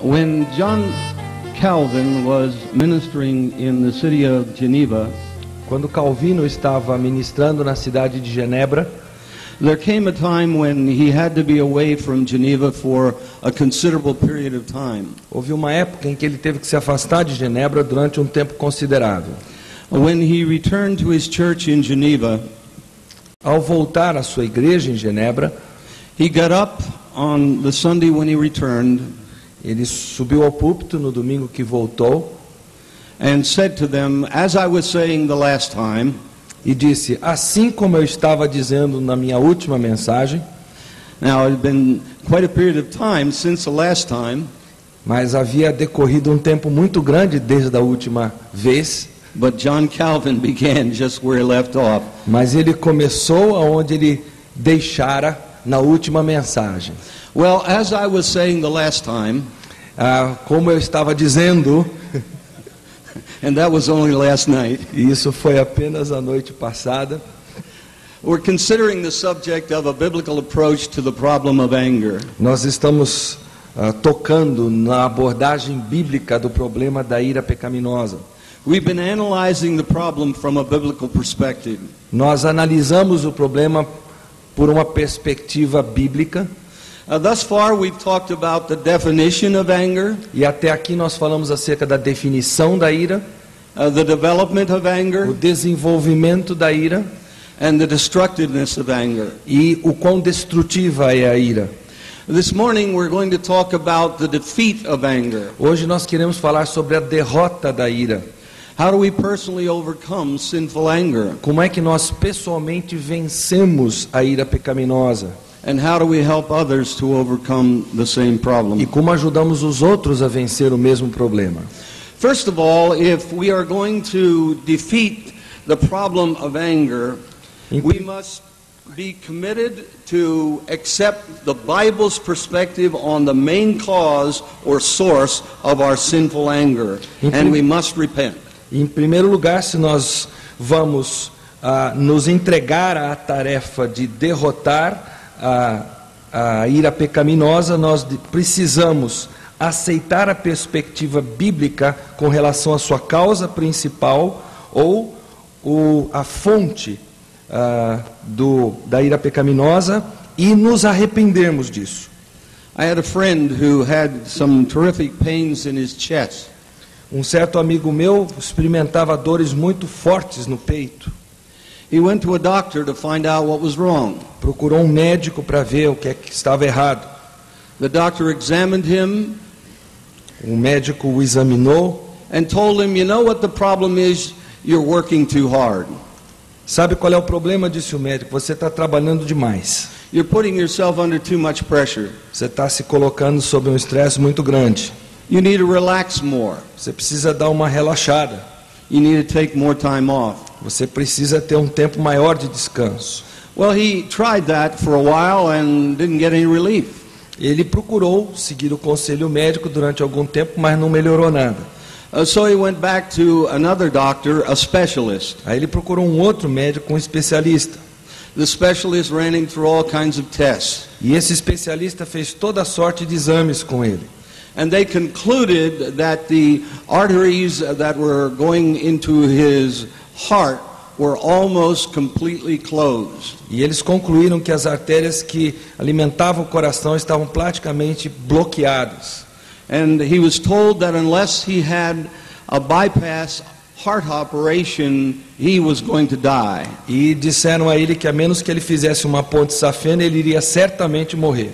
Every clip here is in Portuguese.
When John Calvin was ministering in the city of Geneva, quando Calvino estava ministrando na cidade de Genebra, there came a time when he had to be away from Geneva for a considerable period of time. Houve uma época em que ele teve que se afastar de Genebra durante um tempo considerável. When he returned to his church in Geneva, ao voltar à sua igreja em Genebra, he got up on the Sunday when he returned, ele subiu ao púlpito no domingo que voltou, and said to them, as I was saying the last time, e disse, assim como eu estava dizendo na minha última mensagem. Now it had been quite a period of time since the last time, mas havia decorrido um tempo muito grande desde a última vez. But John Calvin began just where he left off. Mas ele começou aonde ele deixara na última mensagem. Well, as I was saying the last time, como eu estava dizendo, and that was only last night. E isso foi apenas a noite passada. We're considering the subject of a biblical approach to the problem of anger. Nós estamos tocando na abordagem bíblica do problema da ira pecaminosa. We've been analyzing the problem from a biblical perspective. Nós analisamos o problema por uma perspectiva bíblica. Thus far we've talked about the definition of anger. E até aqui nós falamos acerca da definição da ira, the development of anger, o desenvolvimento da ira, and the destructiveness of anger. E o quão destrutiva é a ira. This morning we're going to talk about the defeat of anger. Hoje nós queremos falar sobre a derrota da ira. How do we personally overcome sinful anger? Como é que nós pessoalmente vencemos a ira pecaminosa? And how do we help others to overcome the same problem? E como ajudamos os outros a vencer o mesmo problema? First of all, if we are going to defeat the problem of anger, we must be committed to accept the Bible's perspective on the main cause or source of our sinful anger, and we must repent. Em primeiro lugar, se nós vamos nos entregar à tarefa de derrotar a ira pecaminosa, nós precisamos aceitar a perspectiva bíblica com relação à sua causa principal ou a fonte da ira pecaminosa e nos arrependermos disso. I had a friend who had some terrific pains in his chest. Um certo amigo meu experimentava dores muito fortes no peito. He went to a doctor to find out what was wrong. Procurou um médico para ver o que estava errado. The doctor examined him. O médico o examinou. And told him, you know what the problem is? You're working too hard. Sabe qual é o problema? Disse o médico. Você está trabalhando demais. You're putting yourself under too much pressure. Você está se colocando sob um estresse muito grande. You need to relax more. Você precisa dar uma relaxada. You need to take more time off. Você precisa ter um tempo maior de descanso. Well, he tried that for a while and didn't get any relief. Ele procurou seguir o conselho médico durante algum tempo, mas não melhorou nada. So he went back to another doctor, a specialist. Aí ele procurou um outro médico, um especialista. The specialist ran him through all kinds of tests. E esse especialista fez toda sorte de exames com ele. And they concluded that the arteries that were going into his heart were almost completely closed. E eles concluíram que as artérias que alimentavam o coração estavam praticamente bloqueadas. And he was told that unless he had a bypass heart operation, he was going to die. E disseram a ele que a menos que ele fizesse uma ponte safena, ele iria certamente morrer.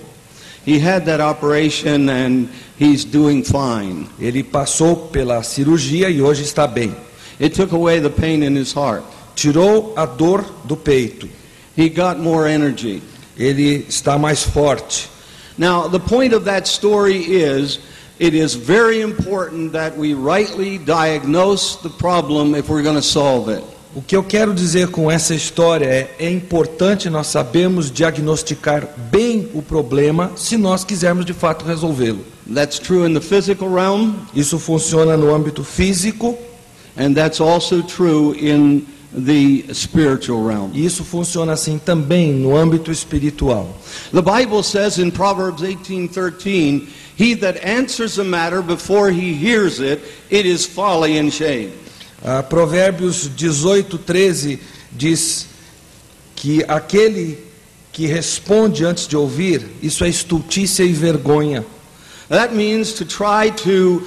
He had that operation and he's doing fine. Ele passou pela cirurgia e hoje está bem. It took away the pain in his heart. Tirou a dor do peito. He got more energy. Ele está mais forte. Now, the point of that story is, it is very important that we rightly diagnose the problem if we're going to solve it. O que eu quero dizer com essa história é importante nós sabermos diagnosticar bem o problema se nós quisermos de fato resolvê-lo. That's true in the physical realm. Isso funciona no âmbito físico. And that's also true in the spiritual realm. E isso funciona assim também no âmbito espiritual. The Bible says in Proverbs 18:13, "He that answers a matter before he hears it, it is folly and shame." Provérbios 18:13 diz que aquele que responde antes de ouvir, isso é estultícia e vergonha. That means to try to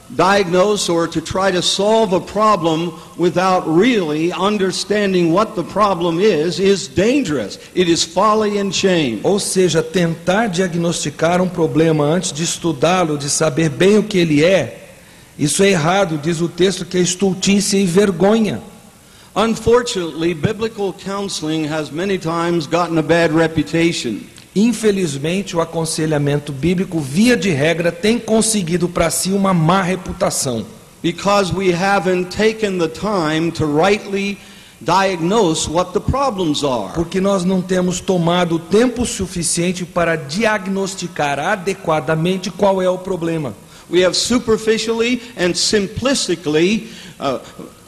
diagnose or to try to solve a problem without really understanding what the problem is dangerous. It is folly and shame. Ou seja, tentar diagnosticar um problema antes de estudá-lo, de saber bem o que ele é, isso é errado, diz o texto que é estultícia e vergonha. Unfortunately, biblical counseling has many times gotten a bad reputation. Infelizmente, o aconselhamento bíblico, via de regra, tem conseguido para si uma má reputação. Because we haven't taken the time to rightly diagnose what the problems are. Porque nós não temos tomado o tempo suficiente para diagnosticar adequadamente qual é o problema. We have superficially and simplistically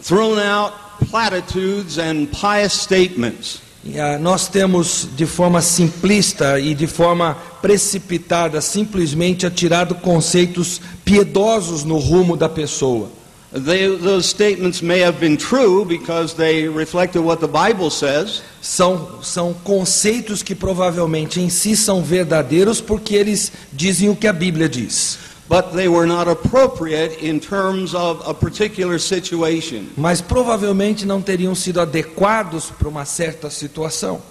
thrown out platitudes and pious statements. Nós temos de forma simplista e de forma precipitada simplesmente atirado conceitos piedosos no rumo da pessoa. Those statements may have been true because they reflected what the Bible says. São conceitos que provavelmente em si são verdadeiros porque eles dizem o que a Bíblia diz. But they were not appropriate in terms of a particular situation. Mas provavelmente não teriam sido adequados para uma certa situação.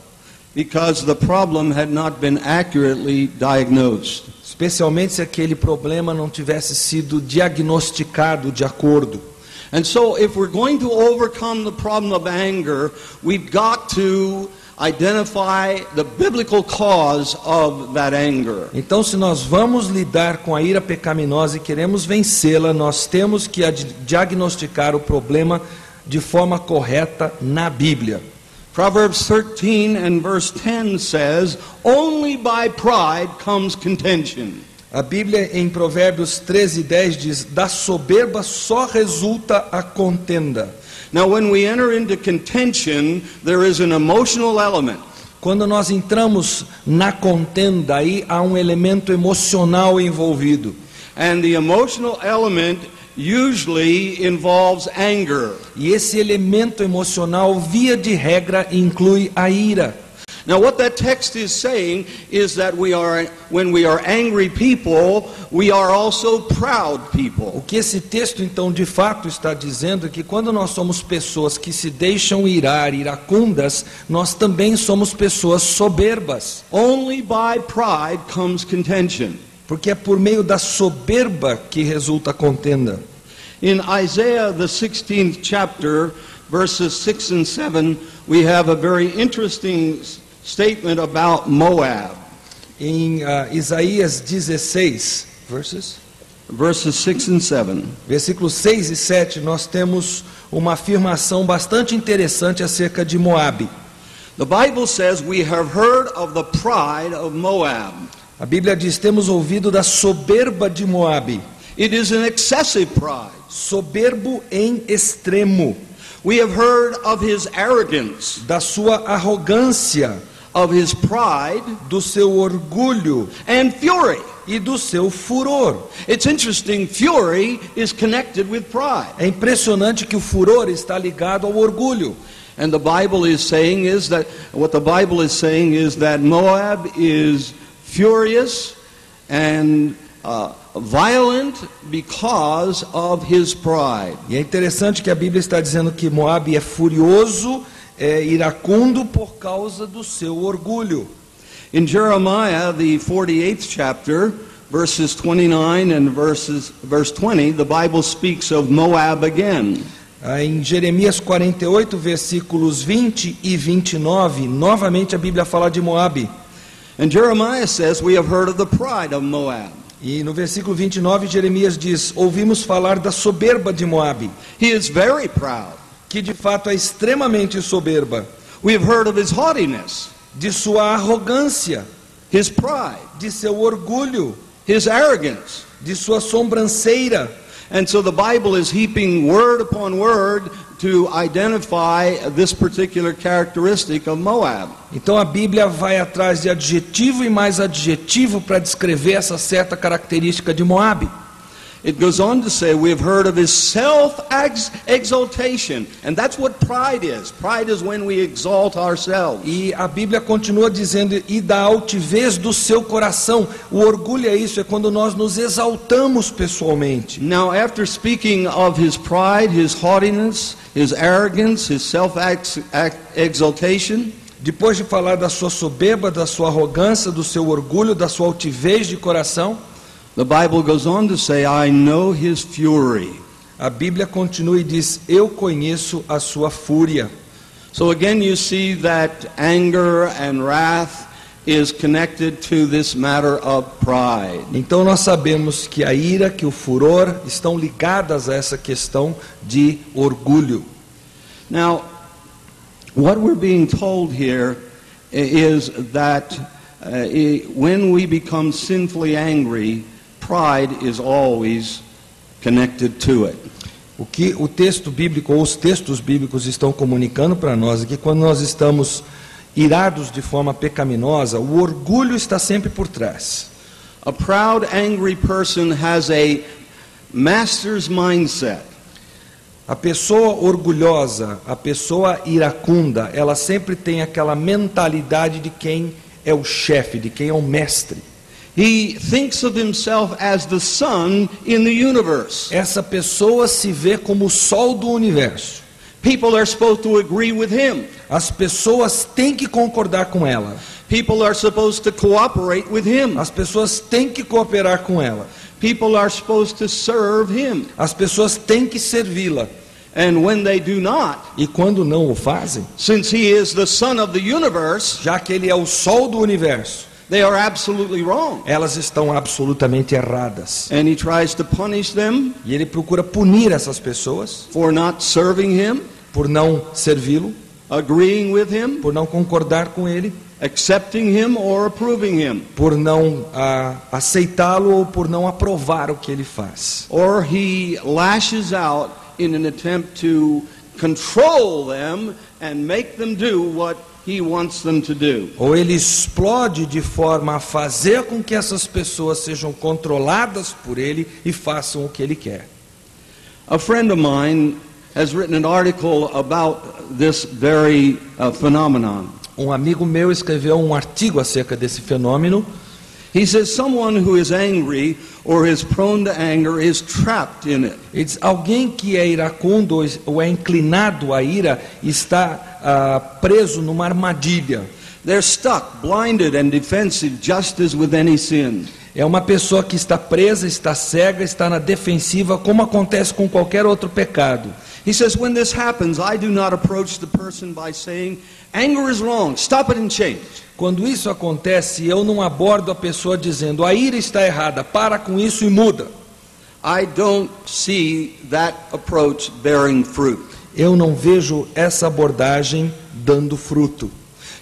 Because the problem had not been accurately diagnosed. Especialmente se aquele problema não tivesse sido diagnosticado de acordo. And so if we're going to overcome the problem of anger, we've got to identify the biblical cause of that anger. Então, se nós vamos lidar com a ira pecaminosa e queremos vencê-la, nós temos que diagnosticar o problema de forma correta na Bíblia. Proverbs 13 and verse 10 says, "Only by pride comes contention." A Bíblia em Provérbios 13:10 diz: da soberba só resulta a contenda. Now when we enter into contention, there is an emotional element. Quando nós entramos na contenda, aí há um elemento emocional envolvido. And the emotional element usually involves anger. E esse elemento emocional, via de regra, inclui a ira. Now what that text is saying is that when we are angry people, we are also proud people. O que esse texto então de fato está dizendo é que quando nós somos pessoas que se deixam irar, iracundas, nós também somos pessoas soberbas. Only by pride comes contention. Porque é por meio da soberba que resulta a contenda. In Isaiah the 16th chapter, verses 6 and 7, we have a very interesting statement about Moab. Em Isaías 16, verses 6 and 7. Versículos 6 e 7, nós temos uma afirmação bastante interessante acerca de Moabe. The Bible says, "We have heard of the pride of Moab." A Bíblia diz: temos ouvido da soberba de Moabe. It is an excessive pride. Soberbo em extremo. We have heard of his arrogance, da sua arrogância, of his pride, do seu orgulho and fury. E do seu furor. It's interesting, fury is connected with pride. É impressionante que o furor está ligado ao orgulho. And the Bible is saying is that Moab is furious and violent because of his pride. E é interessante que a Bíblia está dizendo que Moabe é furioso, iracundo por causa do seu orgulho. In Jeremiah, the 48th chapter, verses 29 and verse 20, the Bible speaks of Moab again. Em Jeremias 48, versículos 20 e 29, novamente a Bíblia fala de Moabe. And Jeremiah says, "We have heard of the pride of Moab." E no versículo 29, Jeremias diz: ouvimos falar da soberba de Moabe. He is very proud. Que de fato é extremamente soberba. We have heard of his haughtiness. De sua arrogância. His pride. De seu orgulho. His arrogance. De sua sobranceira. And so the Bible is heaping word upon word to identify this particular characteristic of Moab. Então a Bíblia vai atrás de adjetivo e mais adjetivo para descrever essa certa característica de Moabe. It goes on to say, we have heard of his self-exaltation. And that's what pride is. Pride is when we exalt ourselves. E a Bíblia continua dizendo, e da altivez do seu coração. O orgulho é isso, é quando nós nos exaltamos pessoalmente. Now, after speaking of his pride, his haughtiness, his arrogance, his self-exaltation, Depois de falar da sua soberba, da sua arrogância, do seu orgulho, da sua altivez de coração, the Bible goes on to say, I know his fury. a Bíblia continua e diz, eu conheço a sua fúria. So again you see that anger and wrath is connected to this matter of pride. Então nós sabemos que a ira, que o furor estão ligadas a essa questão de orgulho. Now, what we're being told here is that when we become sinfully angry, pride is always connected to it. O que o texto bíblico ou os textos bíblicos estão comunicando para nós é que quando nós estamos irados de forma pecaminosa, o orgulho está sempre por trás. A proud, angry person has a master's mindset. A pessoa orgulhosa, a pessoa iracunda, ela sempre tem aquela mentalidade de quem é o chefe, de quem é o mestre. He thinks of himself as the sun in the universe. Essa pessoa se vê como o sol do universo. People are supposed to agree with him. As pessoas têm que concordar com ela. People are supposed to cooperate with him. As pessoas têm que cooperar com ela. People are supposed to serve him. As pessoas têm que servi-la. And when they do not, E quando não o fazem, since he is the sun of the universe, já que ele é o sol do universo, they are absolutely wrong. elas estão absolutamente erradas. And he tries to punish them E ele procura punir essas pessoas for not serving him, por não servi-lo, agreeing with him, por não concordar com ele, accepting him or approving him. por não aceitá-lo ou por não aprovar o que ele faz. Or he lashes out in an attempt to control them and make them do what he wants them to do. Ou ele explode de forma a fazer com que essas pessoas sejam controladas por ele e façam o que ele quer. A friend of mine has written an article about this very phenomenon. Um amigo meu escreveu um artigo acerca desse fenômeno. He says someone who is angry or is prone to anger is trapped in it. Ele diz, alguém que é iracundo ou é inclinado à ira está preso numa armadilha. They're stuck, blinded and defensive, just as with any sin. É uma pessoa que está presa, está cega, está na defensiva, como acontece com qualquer outro pecado. He says, when this happens, I do not approach the person by saying, anger is wrong, stop it and change. Quando isso acontece, eu não abordo a pessoa dizendo, a ira está errada, para com isso e muda. I don't see that approach bearing fruit. Eu não vejo essa abordagem dando fruto.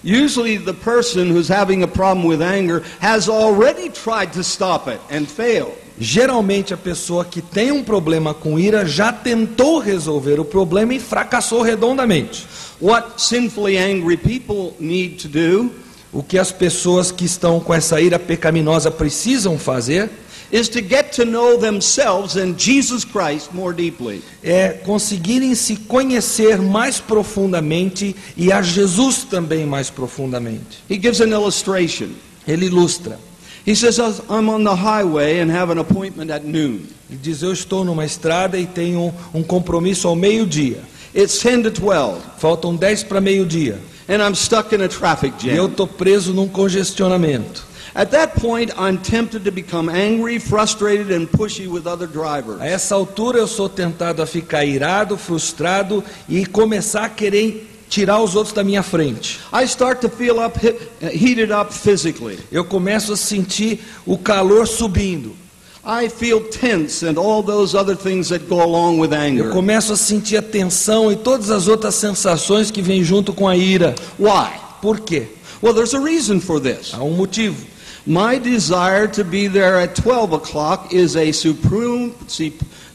Usually the person who's having a problem with anger has already tried to stop it and failed. Geralmente a pessoa que tem um problema com ira já tentou resolver o problema e fracassou redondamente. What sinfully angry people need to do O que as pessoas que estão com essa ira pecaminosa precisam fazer is to get to know themselves and Jesus Christ more deeply. é conseguirem se conhecer mais profundamente e a Jesus também mais profundamente. He gives an illustration. Ele ilustra. He says, I'm on the highway and have an appointment at noon. Ele diz, eu estou numa estrada e tenho um compromisso ao meio-dia. It's 10 to 12 Faltam 10 para meio-dia. and I'm stuck in a traffic E eu jam. estou preso num congestionamento. At that point, I'm tempted to become angry, frustrated and pushy with other drivers. A essa altura eu sou tentado a ficar irado, frustrado e começar a querer tirar os outros da minha frente. I start to feel heated up physically. Eu começo a sentir o calor subindo. I feel tense and all those other things that go along with Eu anger. começo a sentir a tensão e todas as outras sensações que vêm junto com a ira. Why? Por quê? Well, there's a reason for this. Há um motivo. My desire to be there at 12 o'clock is a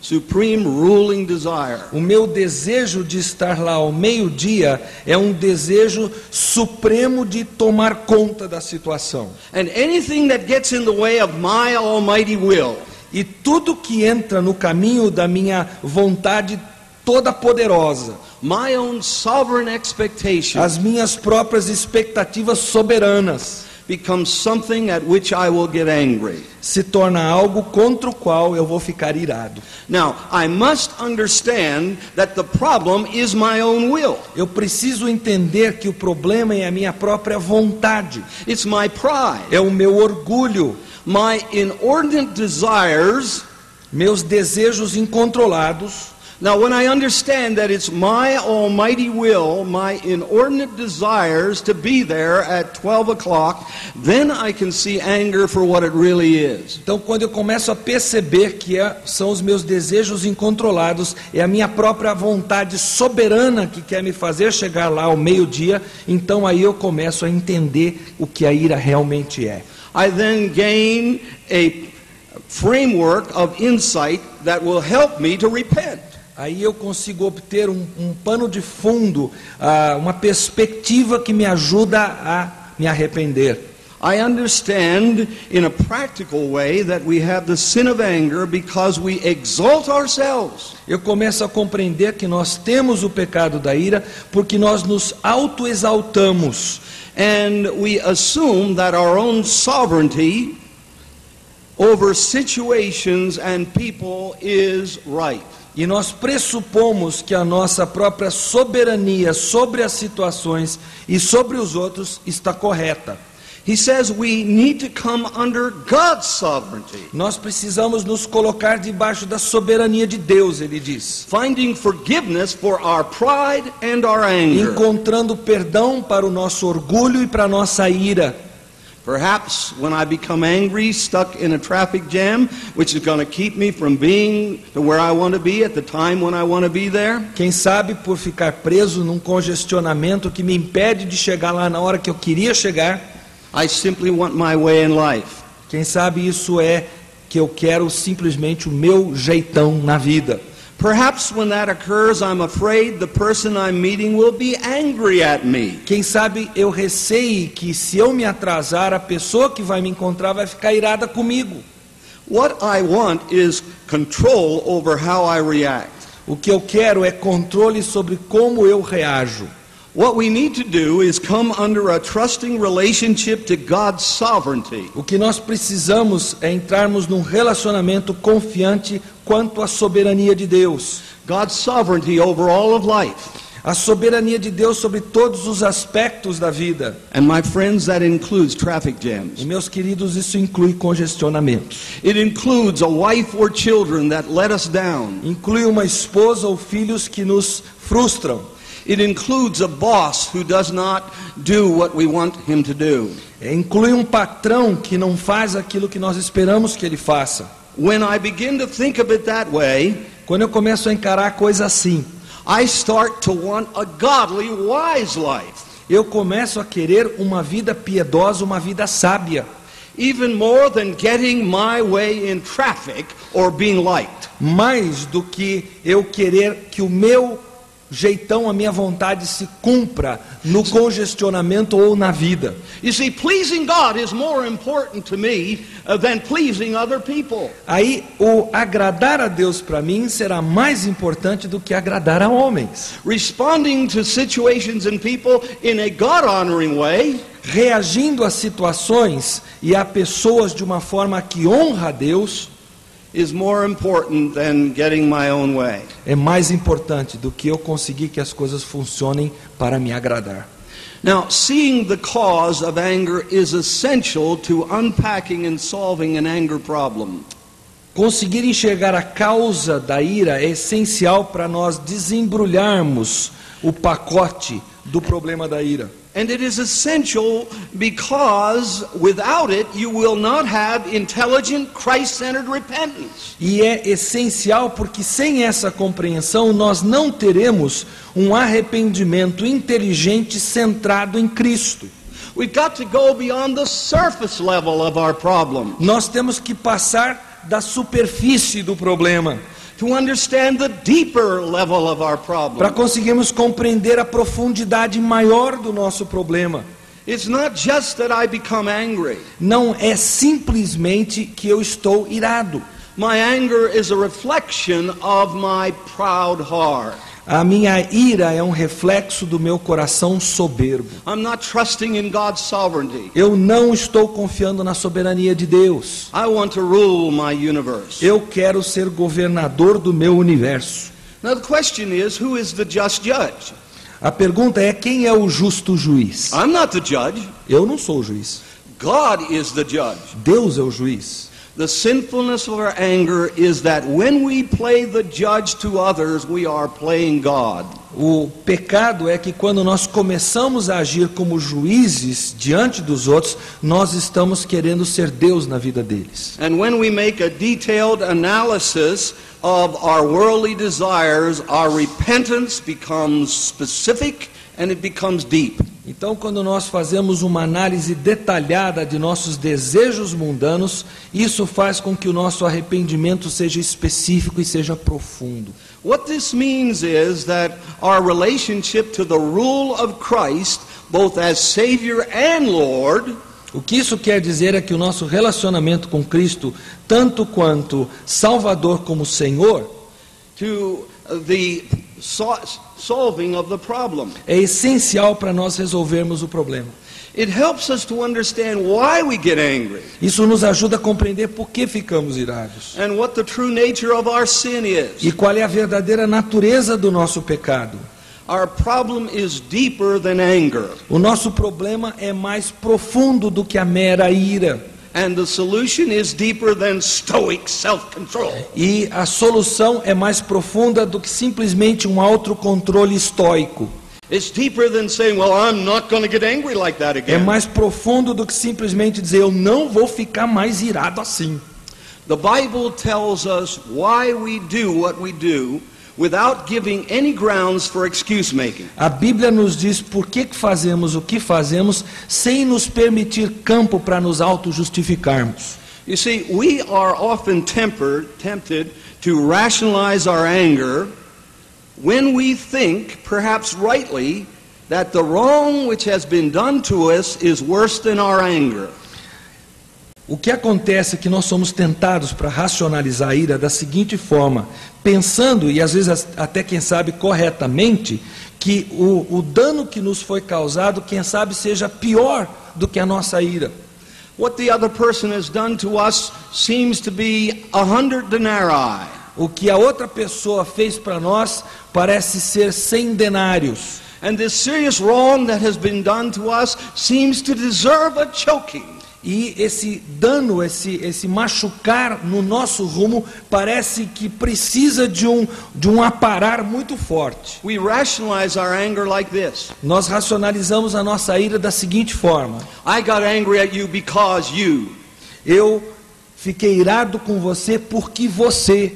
supreme ruling desire. O meu desejo de estar lá ao meio-dia é um desejo supremo de tomar conta da situação. And anything that gets in the way of my almighty will, E tudo que entra no caminho da minha vontade toda poderosa, my own sovereign expectation, as minhas próprias expectativas soberanas, becomes something at which I will get angry. se torna algo contra o qual eu vou ficar irado. Now, I must understand that the problem is my own will. Eu preciso entender que o problema é a minha própria vontade, It's my pride, é o meu orgulho, my inordinate desires. meus desejos incontrolados. Now, when I understand that it's my almighty will, my inordinate desires to be there at 12 o'clock, then I can see anger for what it really is. Então, quando eu começo a perceber que são os meus desejos incontrolados, é a minha própria vontade soberana que quer me fazer chegar lá ao meio-dia, então aí eu começo a entender o que a ira realmente é. I then gain a framework of insight that will help me to repent. Aí eu consigo obter um pano de fundo, uma perspectiva que me ajuda a me arrepender. I understand in a practical way that we have the sin of anger because we exalt ourselves. Eu começo a compreender que nós temos o pecado da ira porque nós nos autoexaltamos. And we assume that our own sovereignty over situations and people is right. E nós pressupomos que a nossa própria soberania sobre as situações e sobre os outros está correta. He says we need to come under God's sovereignty, Nós precisamos nos colocar debaixo da soberania de Deus, ele diz. finding forgiveness for our pride and our anger. Encontrando perdão para o nosso orgulho e para a nossa ira. Perhaps when I become angry, stuck in a traffic jam, which is going to keep me from being to where I want to be at the time when I want to be there. Quem sabe por ficar preso num congestionamento que me impede de chegar lá na hora que eu queria chegar. I simply want my way in life. Quem sabe isso é que eu quero simplesmente o meu jeitão na vida. Perhaps when that occurs, I'm afraid the person I'm meeting will be angry at me. Quem sabe eu receie que se eu me atrasar, a pessoa que vai me encontrar vai ficar irada comigo. What I want is control over how I react. O que eu quero é controle sobre como eu reajo. What we need to do is come under a trusting relationship to God's sovereignty. O que nós precisamos é entrarmos num relacionamento confiante quanto à soberania de Deus. God's sovereignty over all of life. A soberania de Deus sobre todos os aspectos da vida. And my friends, that includes traffic jams. E meus queridos, isso inclui congestionamentos. It includes a wife or children that let us down. Inclui uma esposa ou filhos que nos frustram. It includes a boss who does not do what we want him to do. Inclui um patrão que não faz aquilo que nós esperamos que ele faça. When I begin to think of it that way, Quando eu começo a encarar a coisa assim, I start to want a godly, wise life. eu começo a querer uma vida piedosa, uma vida sábia. Even more than getting my way in traffic or being liked. Mais do que eu querer que o meu jeitão, a minha vontade se cumpra no congestionamento ou na vida. You see, pleasing God is more important to me than pleasing other people. Aí o agradar a Deus para mim será mais importante do que agradar a homens. Responding to situations and people in a God-honoring way Reagindo a situações e a pessoas de uma forma que honra a Deus is more important than getting my own way. é mais importante do que eu conseguir que as coisas funcionem para me agradar. Now, seeing the cause of anger is essential to unpacking and solving an anger problem. Conseguir enxergar a causa da ira é essencial para nós desembrulharmos o pacote do problema da ira. And it is essential because without it you will not have intelligent, Christ-centered repentance. E é essencial porque sem essa compreensão nós não teremos um arrependimento inteligente centrado em Cristo. We've got to go beyond the surface level of our problem Nós temos que passar da superfície do problema to understand the deeper level of our para problem. conseguirmos compreender a profundidade maior do nosso problema. It's not just that I become angry. Não é simplesmente que eu estou irado. My anger is a reflection of my proud heart. A minha ira é um reflexo do meu coração soberbo. I'm not trusting in God's sovereignty. Eu não estou confiando na soberania de Deus. I want to rule my universe. Eu quero ser governador do meu universo. Now the question is, who is the just judge? A pergunta é: quem é o justo juiz? I'm not the judge. Eu não sou o juiz. God is the judge. Deus é o juiz. The sinfulness of our anger is that when we play the judge to others, we are playing God. O pecado é que quando nós começamos a agir como juízes diante dos outros, nós estamos querendo ser Deus na vida deles. And when we make a detailed analysis of our worldly desires, our repentance becomes specific and it becomes deep. Então, quando nós fazemos uma análise detalhada de nossos desejos mundanos, isso faz com que o nosso arrependimento seja específico e seja profundo. What this means is that our relationship to the rule of Christ, both as Savior and Lord, O que isso quer dizer é que o nosso relacionamento com Cristo, tanto quanto Salvador como Senhor, to the solving of the problem. é essencial para nós resolvermos o problema. It helps us to understand why we get angry Isso nos ajuda a compreender por que ficamos irados and what the true nature of our sin is. e qual é a verdadeira natureza do nosso pecado. Our problem is deeper than anger, O nosso problema é mais profundo do que a mera ira. and the solution is deeper than stoic self-control. E a solução é mais profunda do que simplesmente um autocontrole estoico. It's deeper than saying, well, I'm not going to get angry like that É again. mais profundo do que simplesmente dizer: eu não vou ficar mais irado assim. The Bible tells us why we do what we do without giving any grounds for excuse making. A Bíblia nos diz por que fazemos o que fazemos sem nos permitir campo para nos auto-justificarmos. You see, we are often tempted to rationalize our anger when we think, perhaps rightly, that the wrong which has been done to us is worse than our anger. O que acontece é que nós somos tentados para racionalizar a ira da seguinte forma, pensando, e às vezes até quem sabe corretamente, que o dano que nos foi causado, quem sabe seja pior do que a nossa ira. What the other person has done to us seems to be 100 denarii. O que a outra pessoa fez para nós parece ser 100 denários. And this serious wrong that has been done to us seems to deserve a choking. E esse dano, esse machucar no nosso rumo, parece que precisa de um aparar muito forte. We rationalize our anger like this. Nós racionalizamos a nossa ira da seguinte forma: I got angry at you because you. eu fiquei irado com você porque você.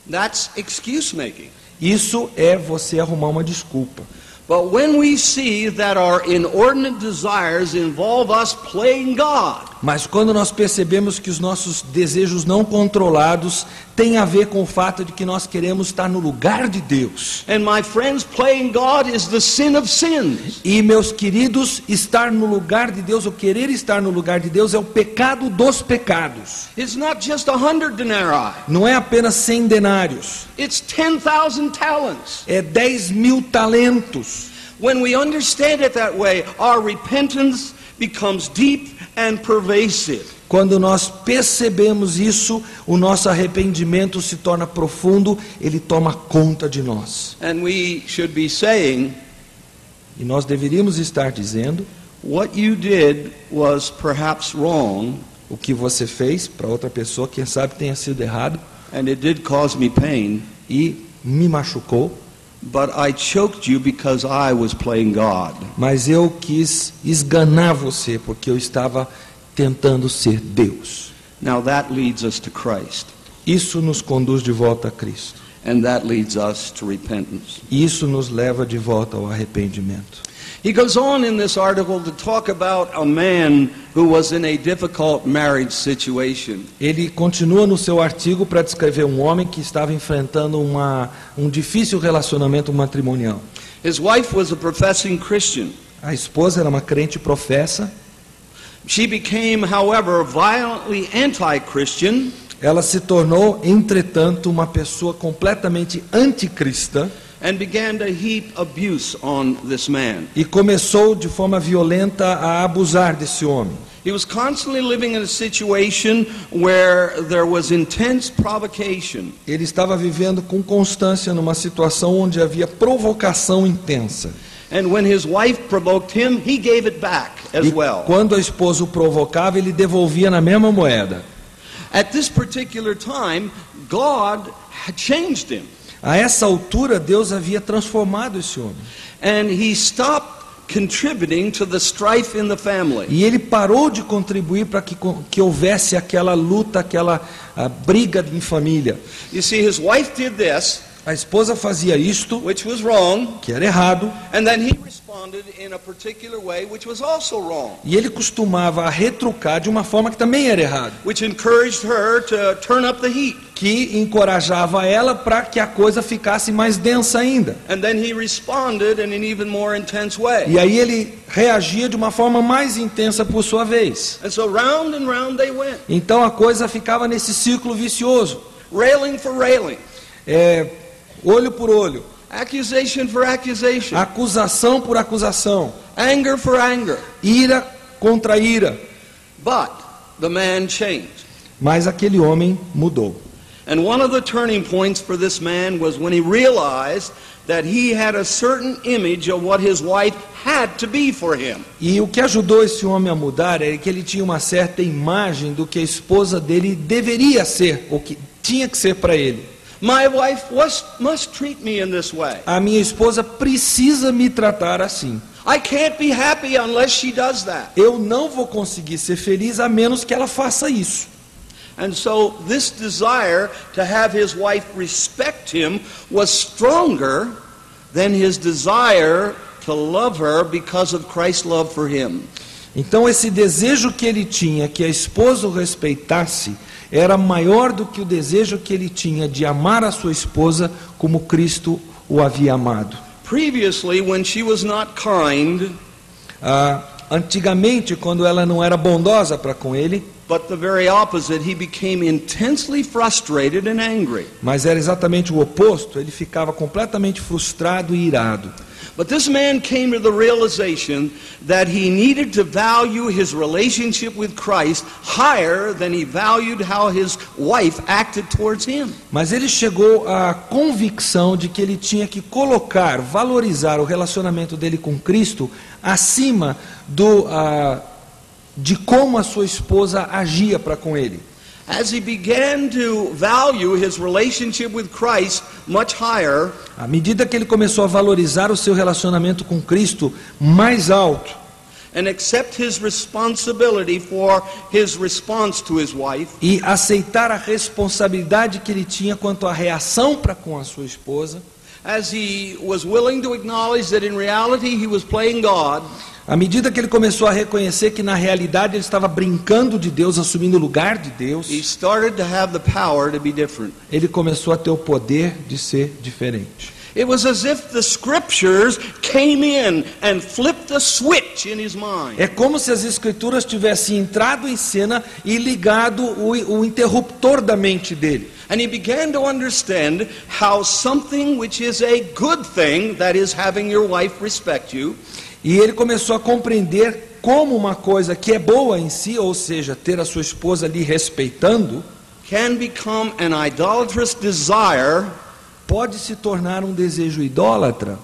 That's excuse making. Isso é você arrumar uma desculpa. But when we see that our inordinate desires involve us playing God, Mas quando nós percebemos que os nossos desejos não controlados têm a ver com o fato de que nós queremos estar no lugar de Deus. and my friends, playing God is the sin of sins. E, meus queridos, estar no lugar de Deus, ou querer estar no lugar de Deus, é o pecado dos pecados. It's not just 100 denarii. Não é apenas 100 denários, It's 10,000 talents. é 10.000 talentos. When we understand it that way, our repentance becomes deep and pervasive. Quando nós percebemos isso, o nosso arrependimento se torna profundo, ele toma conta de nós. And we should be saying, E nós deveríamos estar dizendo: what you did was perhaps wrong, o que você fez para outra pessoa, quem sabe tenha sido errado, and it did cause me pain, e me machucou, but I choked you because I was playing God. mas eu quis esganar você, porque eu estava tentando ser Deus. Now that leads us to Christ, Isso nos conduz de volta a Cristo. and that leads us to repentance. Isso nos leva de volta ao arrependimento. He goes on in this article to talk about a man who was in a difficult marriage situation. Ele continua no seu artigo para descrever um homem que estava enfrentando um difícil relacionamento matrimonial. His wife was a professing Christian. A esposa era uma crente professa. She became, however, violently anti-Christian. Ela se tornou, entretanto, uma pessoa completamente anticristã. And began to heap abuse on this man. E começou de forma violenta a abusar desse homem. He was constantly living in a situation where there was intense provocation. Ele estava vivendo com constância numa situação onde havia provocação intensa. And when his wife provoked him, he gave it back as well. Quando a esposa o provocava, ele devolvia na mesma moeda. At this particular time, God had changed him. A essa altura, Deus havia transformado esse homem. And he stopped contributing to the strife in the family. E ele parou de contribuir para que houvesse aquela luta, aquela briga em família. You see, his wife did this, A esposa fazia isto, which was wrong, que era errado, and then he responded in a particular way, which was also wrong, e ele costumava retrucar de uma forma que também era errada, which encouraged her to turn up the heat. que encorajava ela para que a coisa ficasse mais densa ainda. And then he responded in an even more intense way. E aí ele reagia de uma forma mais intensa por sua vez. And so round and round they went, Então a coisa ficava nesse círculo vicioso. railing for railing, Olho por olho, accusation for accusation, acusação por acusação, anger for anger. ira contra ira. But the man changed. Mas aquele homem mudou. And one of the turning points for this man was when he realized that he had a certain image of what his wife had to be for him. E o que ajudou esse homem a mudar é que ele tinha uma certa imagem do que a esposa dele deveria ser, ou que tinha que ser para ele. My wife must treat me in this way. A minha esposa precisa me tratar assim. I can't be happy unless she does that. Eu não vou conseguir ser feliz a menos que ela faça isso. And so this desire to have his wife respect him was stronger than his desire to love her because of Christ's love for him. Então esse desejo que ele tinha que a esposa o respeitasse era maior do que o desejo que ele tinha de amar a sua esposa como Cristo o havia amado. Previously, when she was not kind, Antigamente, quando ela não era bondosa para com ele, but the very opposite, he became intensely frustrated and angry. mas era exatamente o oposto, ele ficava completamente frustrado e irado. But this man came to the realization that he needed to value his relationship with Christ higher than he valued how his wife acted towards him. Mas ele chegou à convicção de que ele tinha que valorizar o relacionamento dele com Cristo acima de como a sua esposa agia para com ele. As he began to value his relationship with Christ much higher, À medida que ele começou a valorizar o seu relacionamento com Cristo mais alto, and accept his responsibility for his response to his wife, e aceitar a responsabilidade que ele tinha quanto à reação para com a sua esposa, as he was willing to acknowledge that in reality he was playing God, à medida que ele começou a reconhecer que na realidade ele estava brincando de Deus, assumindo o lugar de Deus, he started to have the power to be different. ele começou a ter o poder de ser diferente. It was as if the scriptures came in and flipped the switch in his mind. É como se as escrituras tivessem entrado em cena e ligado o interruptor da mente dele. And he began to understand how something which is a good thing, that is having your wife respect you, E ele começou a compreender como uma coisa que é boa em si, ou seja, ter a sua esposa lhe respeitando, can become an idolatrous desire, pode se tornar um desejo idólatra.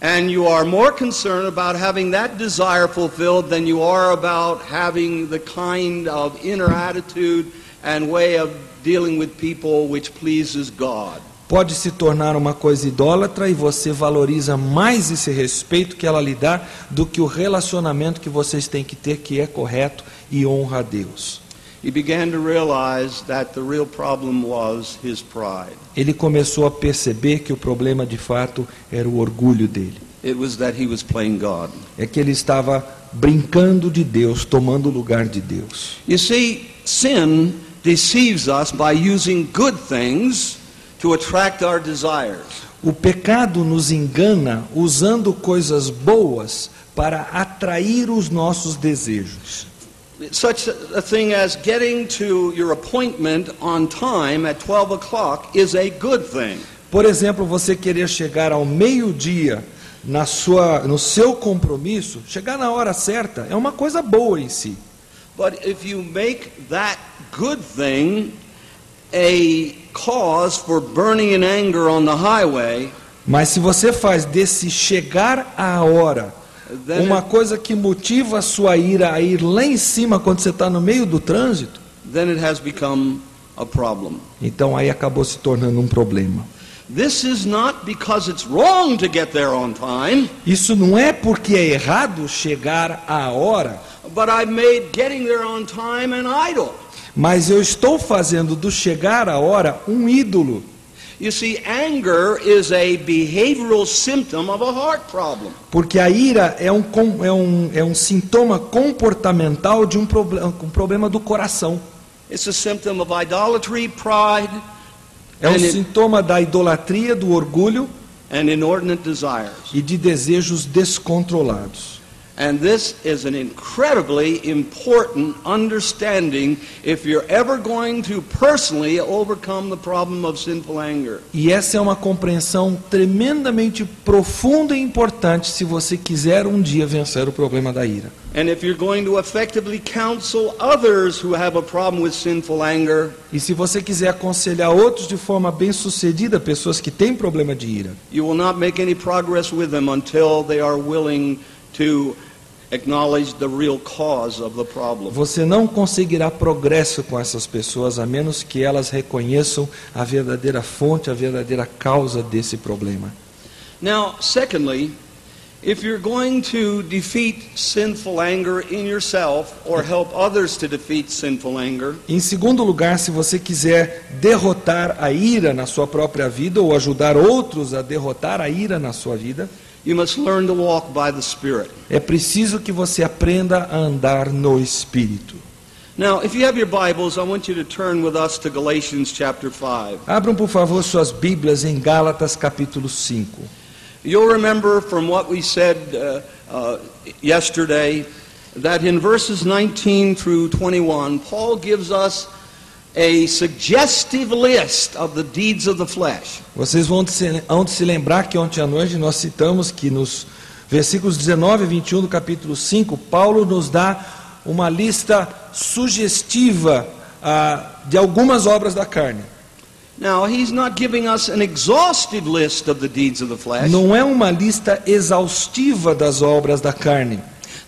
and you are more concerned about having that desire fulfilled than you are about having the kind of inner attitude and way of dealing with people which pleases God. Pode se tornar uma coisa idólatra e você valoriza mais esse respeito que ela lhe dá do que o relacionamento que vocês têm que ter, que é correto e honra a Deus. He began to realize that the real problem was his pride. Ele começou a perceber que o problema de fato era o orgulho dele. It was that he was playing God. É que ele estava brincando de Deus, tomando o lugar de Deus. You see, sin deceives us by using good things to attract our desires. O pecado nos engana usando coisas boas para atrair os nossos desejos. Such a thing as getting to your appointment on time at 12 o'clock is a good thing. Por exemplo, você querer chegar ao meio-dia no seu compromisso, chegar na hora certa, é uma coisa boa em si. But if you make that good thing a cause for burning in anger on the highway, Mas se você faz desse chegar à hora then uma coisa que motiva a sua ira a ir lá em cima quando você está no meio do trânsito, then it has become a problem. então aí acabou se tornando um problema. This is not because it's wrong to get there on time, Isso não é porque é errado chegar à hora, but I've made getting there on time an idol. mas eu estou fazendo do chegar à hora um ídolo. You see, anger is a behavioral symptom of a heart problem. Porque a ira é um sintoma comportamental de um problema do coração. It's a symptom of idolatry, pride, É um And it- sintoma da idolatria, do orgulho and inordinate desires. e de desejos descontrolados. And this is an incredibly important understanding if you're ever going to personally overcome the problem of sinful anger. E essa é uma compreensão tremendamente profunda e importante se você quiser um dia vencer o problema da ira. And if you're going to effectively counsel others who have a problem with sinful anger, E se você quiser aconselhar outros de forma bem-sucedida, pessoas que têm problema de ira, you will not make any progress with them until they are willing to acknowledge the real cause of the problem. você não conseguirá progresso com essas pessoas a menos que elas reconheçam a verdadeira fonte, a verdadeira causa desse problema. Now, secondly, if you're going to defeat sinful anger in yourself or help others to defeat sinful anger, Em segundo lugar, se você quiser derrotar a ira na sua própria vida ou ajudar outros a derrotar a ira na sua vida, you must learn to walk by the Spirit. é preciso que você aprenda a andar no Espírito. Now, if you have your Bibles, I want you to turn with us to Galatians chapter 5. Abram, por favor, suas Bíblias em Gálatas capítulo 5. You'll remember from what we said yesterday that in verses 19 through 21, Paul gives us a suggestive list of the deeds of the flesh. Vocês vão se lembrar que ontem à noite nós citamos que nos versículos 19 e 21 do capítulo 5, Paulo nos dá uma lista sugestiva de algumas obras da carne. Now, he's not giving us an exhaustive list of the deeds of the flesh. Não é uma lista exaustiva das obras da carne.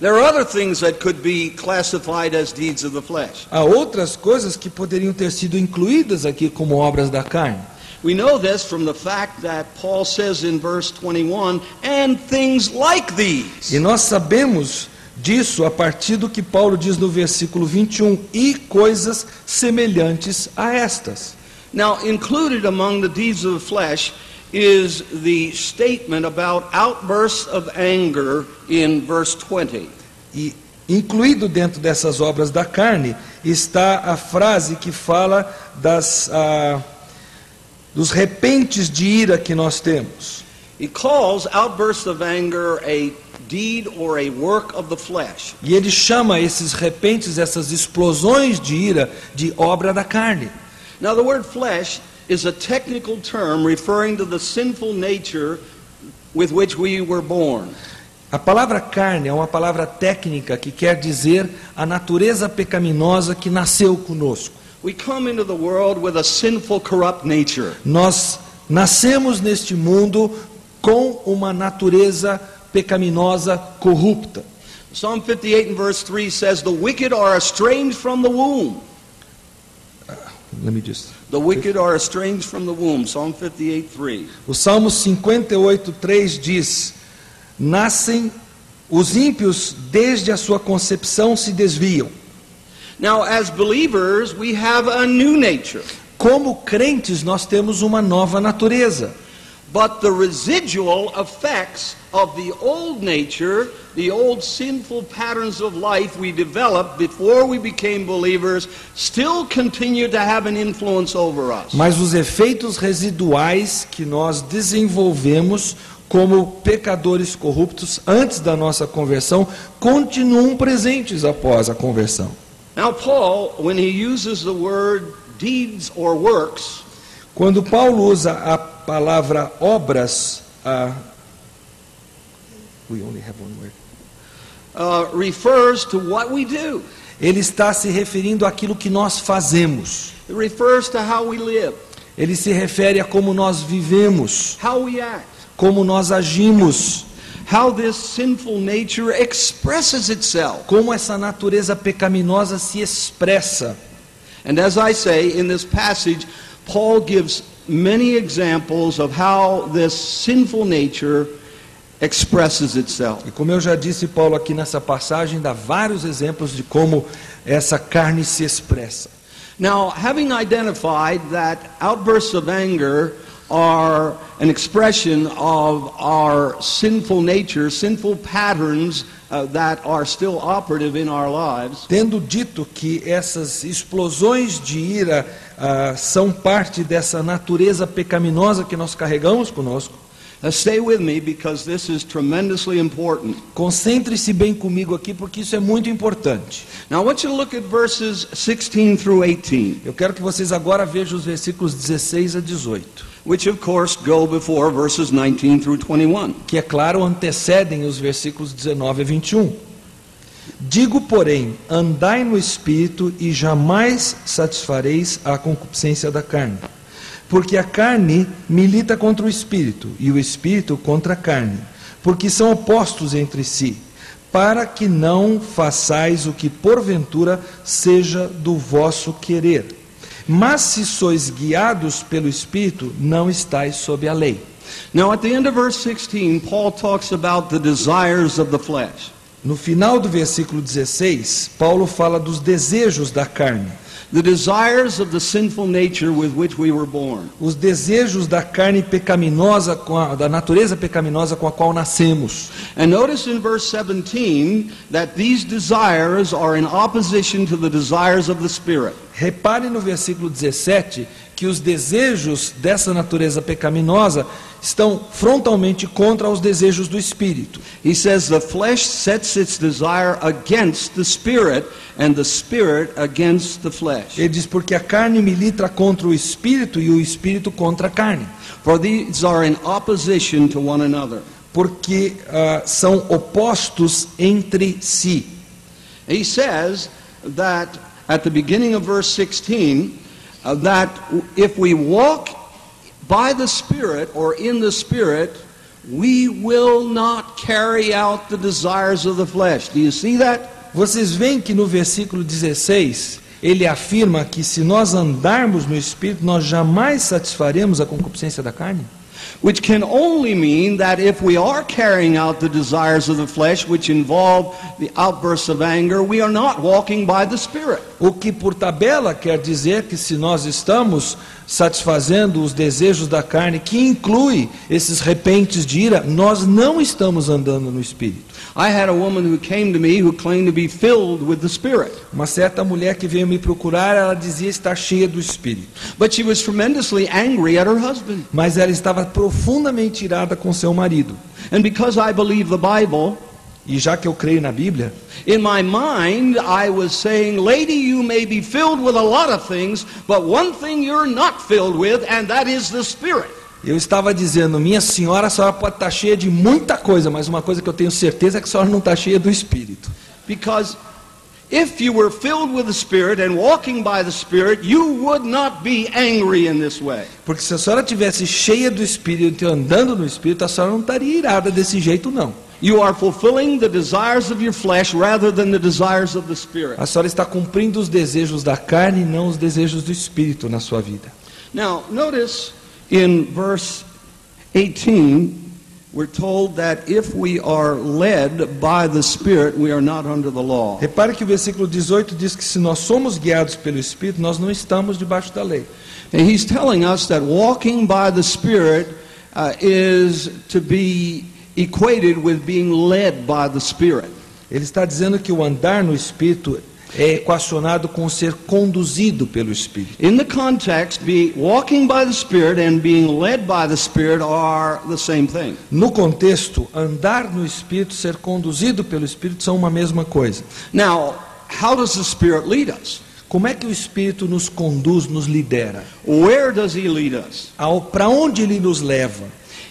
There are other things that could be classified as deeds of the flesh. Há outras coisas que poderiam ter sido incluídas aqui como obras da carne. We know this from the fact that Paul says in verse 21, and things like these. E nós sabemos disso a partir do que Paulo diz no versículo 21, e coisas semelhantes a estas. Now, included among the deeds of the flesh is the statement about outbursts of anger in verse 20. E incluído dentro dessas obras da carne está a frase que fala dos repentes de ira que nós temos. He calls outbursts of anger a deed or a work of the flesh. E ele chama esses repentes, essas explosões de ira, de obra da carne. Now, the word flesh is a technical term referring to the sinful nature with which we were born. A palavra carne é uma palavra técnica que quer dizer a natureza pecaminosa que nasceu conosco. We come into the world with a sinful, corrupt nature. Nós nascemos neste mundo com uma natureza pecaminosa corrupta. Psalm 58 and verse 3 says, the wicked are estranged from the womb. Let me just... The wicked are estranged from the womb. Psalm 58:3. O Salmo 58:3 diz: nascem os ímpios desde a sua concepção se desviam. Now, as believers, we have a new nature. Como crentes, nós temos uma nova natureza. but the residual effects of the old nature, the old sinful patterns of life we developed before we became believers, still continue to have an influence over us. Mas os efeitos residuais que nós desenvolvemos como pecadores corruptos antes da nossa conversão continuam presentes após a conversão. Now Paul, when he uses the word deeds or works, quando Paulo usa a palavra obras, we only have one word. Refers to what we do. Ele está se referindo àquilo que nós fazemos. It refers to how we live. Ele se refere a como nós vivemos, how we act, como nós agimos, how this sinful nature expresses itself. Como essa natureza pecaminosa se expressa. And as I say, in this passage, Paul gives many examples of how this sinful nature expresses itself. E como eu já disse, Paulo aqui nessa passagem dá vários exemplos de como essa carne se expressa. Now, having identified that outbursts of anger are an expression of our sinful nature, sinful patterns that are still operative in our lives. Tendo dito que essas explosões de ira são parte dessa natureza pecaminosa que nós carregamos conosco. Stay with me because this is tremendously important. Concentre-se bem comigo aqui porque isso é muito importante. Now I want you to look at verses 16 through 18. Eu quero que vocês agora vejam os versículos 16 a 18. Which of course go before verses 19 through 21. Que é claro antecedem os versículos 19 a 21. Digo, porém, andai no Espírito e jamais satisfareis a concupiscência da carne. Porque a carne milita contra o Espírito, e o Espírito contra a carne, porque são opostos entre si, para que não façais o que porventura seja do vosso querer. Mas se sois guiados pelo Espírito, não estáis sob a lei. Now at the end of verse 16, Paul talks about the desires of the flesh. No final do versículo 16, Paulo fala dos desejos da carne. The desires of the sinful nature with which we were born. Os desejos da carne pecaminosa, da natureza pecaminosa com a qual nascemos. And notice in verse 17 that these desires are in opposition to the desires of the Spirit. Repare no versículo 17 que os desejos dessa natureza pecaminosa estão frontalmente contra os desejos do Espírito. He says the flesh sets its desire against the Spirit and the Spirit against the flesh. Ele diz porque a carne milita contra o Espírito e o Espírito contra a carne. For these are in opposition to one another. Porque são opostos entre si. He says that at the beginning of verse 16 that if we walk by the Spirit or in the Spirit, we will not carry out the desires of the flesh. Do you see that? Vocês veem que no versículo 16, ele afirma que se nós andarmos no Espírito, nós jamais satisfaremos a concupiscência da carne? Which can only mean that if we are carrying out the desires of the flesh, which involve the outbursts of anger, we are not walking by the Spirit. O que por tabela quer dizer que se nós estamos satisfazendo os desejos da carne, que inclui esses repentes de ira, nós não estamos andando no Espírito. I had a woman who came to me who claimed to be filled with the Spirit. Uma certa mulher que veio me procurar, ela dizia estar cheia do Espírito. But she was tremendously angry at her husband. Mas ela estava profundamente irada com seu marido. And because I believe the Bible, e já que eu creio na Bíblia, in my mind I was saying, lady, you may be filled with a lot of things, but one thing you're not filled with, and that is the Spirit. Eu estava dizendo, minha senhora, a senhora pode estar cheia de muita coisa, mas uma coisa que eu tenho certeza é que a senhora não está cheia do Espírito. Because if you were filled with the Spirit and walking by the Spirit, you would not be angry in this way. Porque se a senhora tivesse cheia do Espírito e andando no Espírito, a senhora não estaria irada desse jeito, não. You are fulfilling the desires of your flesh rather than the desires of the Spirit. A senhora está cumprindo os desejos da carne e não os desejos do Espírito na sua vida. Now, notice in verse 18, we're told that if we are led by the Spirit, we are not under the law. Repare que o versículo 18 diz que se nós somos guiados pelo Espírito, nós não estamos debaixo da lei. And he's telling us that walking by the Spirit is to be equated with being led by the Spirit. Ele está dizendo que o andar no Espírito é equacionado com ser conduzido pelo Espírito. In the context, walking by the Spirit and being led by the Spirit are the same thing. No contexto, andar no Espírito, ser conduzido pelo Espírito são uma mesma coisa. Now, how does the Spirit lead us? Como é que o Espírito nos conduz, nos lidera? Where does He lead us? Para onde Ele nos leva?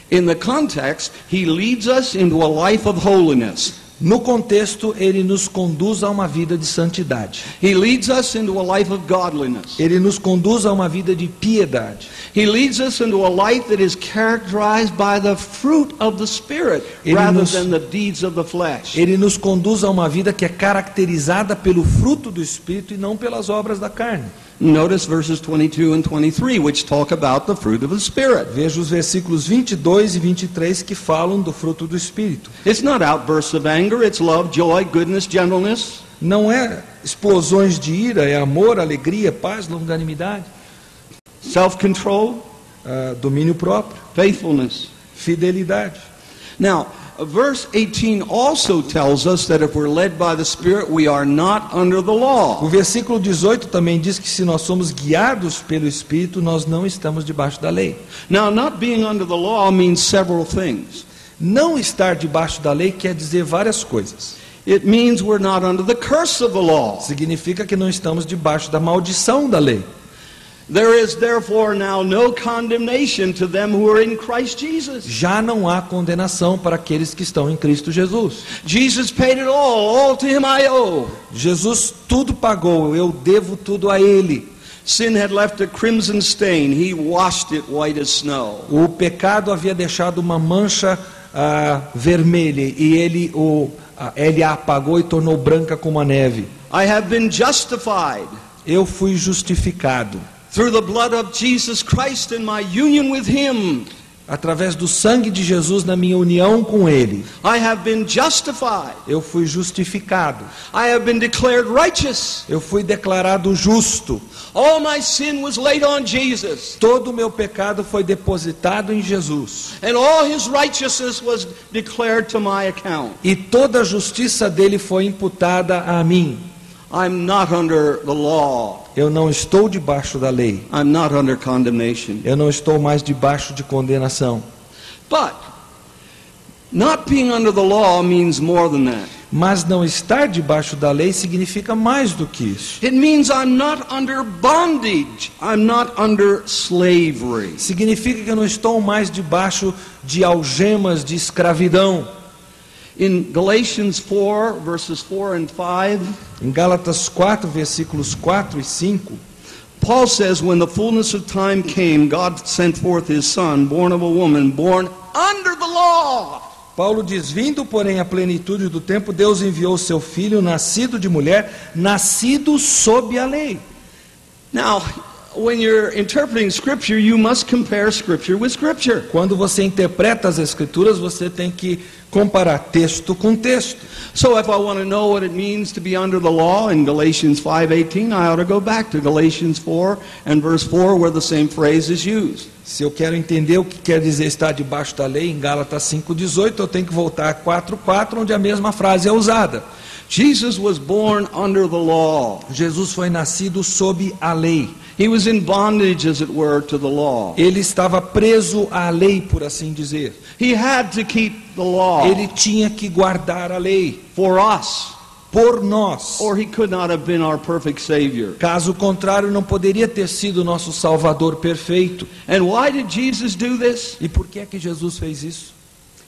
In the context, He leads us into a life of holiness. No contexto, Ele nos conduz a uma vida de santidade. He leads us into a life of godliness. Ele nos conduz a uma vida de piedade. He leads us into a life that is characterized by the fruit of the Spirit rather than the deeds of the flesh. Ele nos conduz a uma vida que é caracterizada pelo fruto do Espírito e não pelas obras da carne. Notice verses 22 and 23, which talk about the fruit of the Spirit. Veja os versículos 22 e 23 que falam do fruto do Espírito. It's not outbursts of anger, it's love, joy, goodness, gentleness. Não é explosões de ira, é amor, alegria, paz, longanimidade, self-control, domínio próprio, faithfulness, fidelidade. Now, verse 18 also tells us that if we're led by the Spirit, we are not under the law. O versículo 18 também diz que se nós somos guiados pelo Espírito, nós não estamos debaixo da lei. Now, not being under the law means several things. Não estar debaixo da lei quer dizer várias coisas. It means we're not under the curse of the law. Significa que não estamos debaixo da maldição da lei. There is therefore now no condemnation to them who are in Christ Jesus. Já não há condenação para aqueles que estão em Cristo Jesus. Jesus paid it all to him I owe. Jesus tudo pagou, eu devo tudo a Ele. Sin had left a crimson stain, he washed it white as snow. O pecado havia deixado uma mancha vermelha e Ele a apagou e tornou branca como a neve. I have been justified. Eu fui justificado. Through the blood of Jesus Christ and my union with Him. Através do sangue de Jesus na minha união com Ele. I have been justified. Eu fui justificado. I have been declared righteous. Eu fui declarado justo. All my sin was laid on Jesus. Todo o meu pecado foi depositado em Jesus. And all His righteousness was declared to my account. E toda a justiça dele foi imputada a mim. I'm not under the law. Eu não estou debaixo da lei. I'm not under condemnation. Eu não estou mais debaixo de condenação. But not being under the law means more than that. Mas não estar debaixo da lei significa mais do que isso. It means I'm not under bondage. I'm not under slavery. Significa que eu não estou mais debaixo de algemas de escravidão. In Galatians 4, verses 4 and 5, em Gálatas 4, versículos 4 e 5, Paul says, when the fullness of time came, God sent forth His Son, born of a woman, born under the law. Paulo diz, vindo porém a plenitude do tempo, Deus enviou seu filho, nascido de mulher, nascido sob a lei. Now, when you're interpreting Scripture, you must compare Scripture with Scripture. Quando você interpreta as Escrituras, você tem que comparar texto com texto. So if I want to know what it means to be under the law in Galatians 5:18, I ought to go back to Galatians 4 and verse 4 where the same phrase is used. Se eu quero entender o que quer dizer estar debaixo da lei, em Gálatas 5:18, eu tenho que voltar a 4:4, onde a mesma frase é usada. Jesus was born under the law. Jesus foi nascido sob a lei. He was in bondage, as it were, to the law. Ele estava preso à lei, por assim dizer. He had to keep the law. Ele tinha que guardar a lei. For us. Por nós. Or he could not have been our perfect Savior. Caso contrário, não poderia ter sido nosso Salvador perfeito. And why did Jesus do this? E por que é que Jesus fez isso?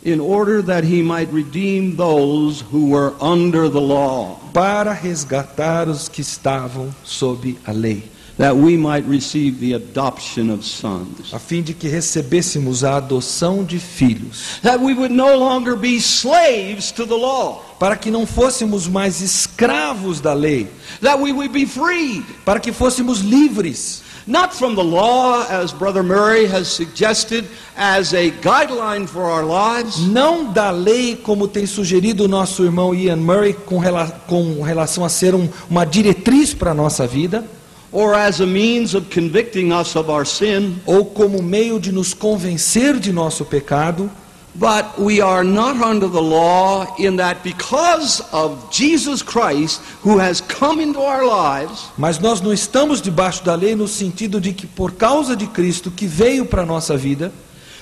In order that He might redeem those who were under the law. Para resgatar os que estavam sob a lei. That we might receive the adoption of sons. A fim de que recebêssemos a adoção de filhos. That we would no longer be slaves to the law. Para que não fôssemos mais escravos da lei. That we would be freed. Para que fôssemos livres. Not from the law, as Brother Murray has suggested, as a guideline for our lives. Não da lei, como tem sugerido o nosso irmão Ian Murray, com relação a ser uma diretriz para a nossa vida. or as a means of convicting us of our sin, ou como meio de nos convencer de nosso pecado, but we are not under the law in that because of Jesus Christ who has come into our lives, mas nós não estamos debaixo da lei no sentido de que por causa de Cristo que veio para a nossa vida,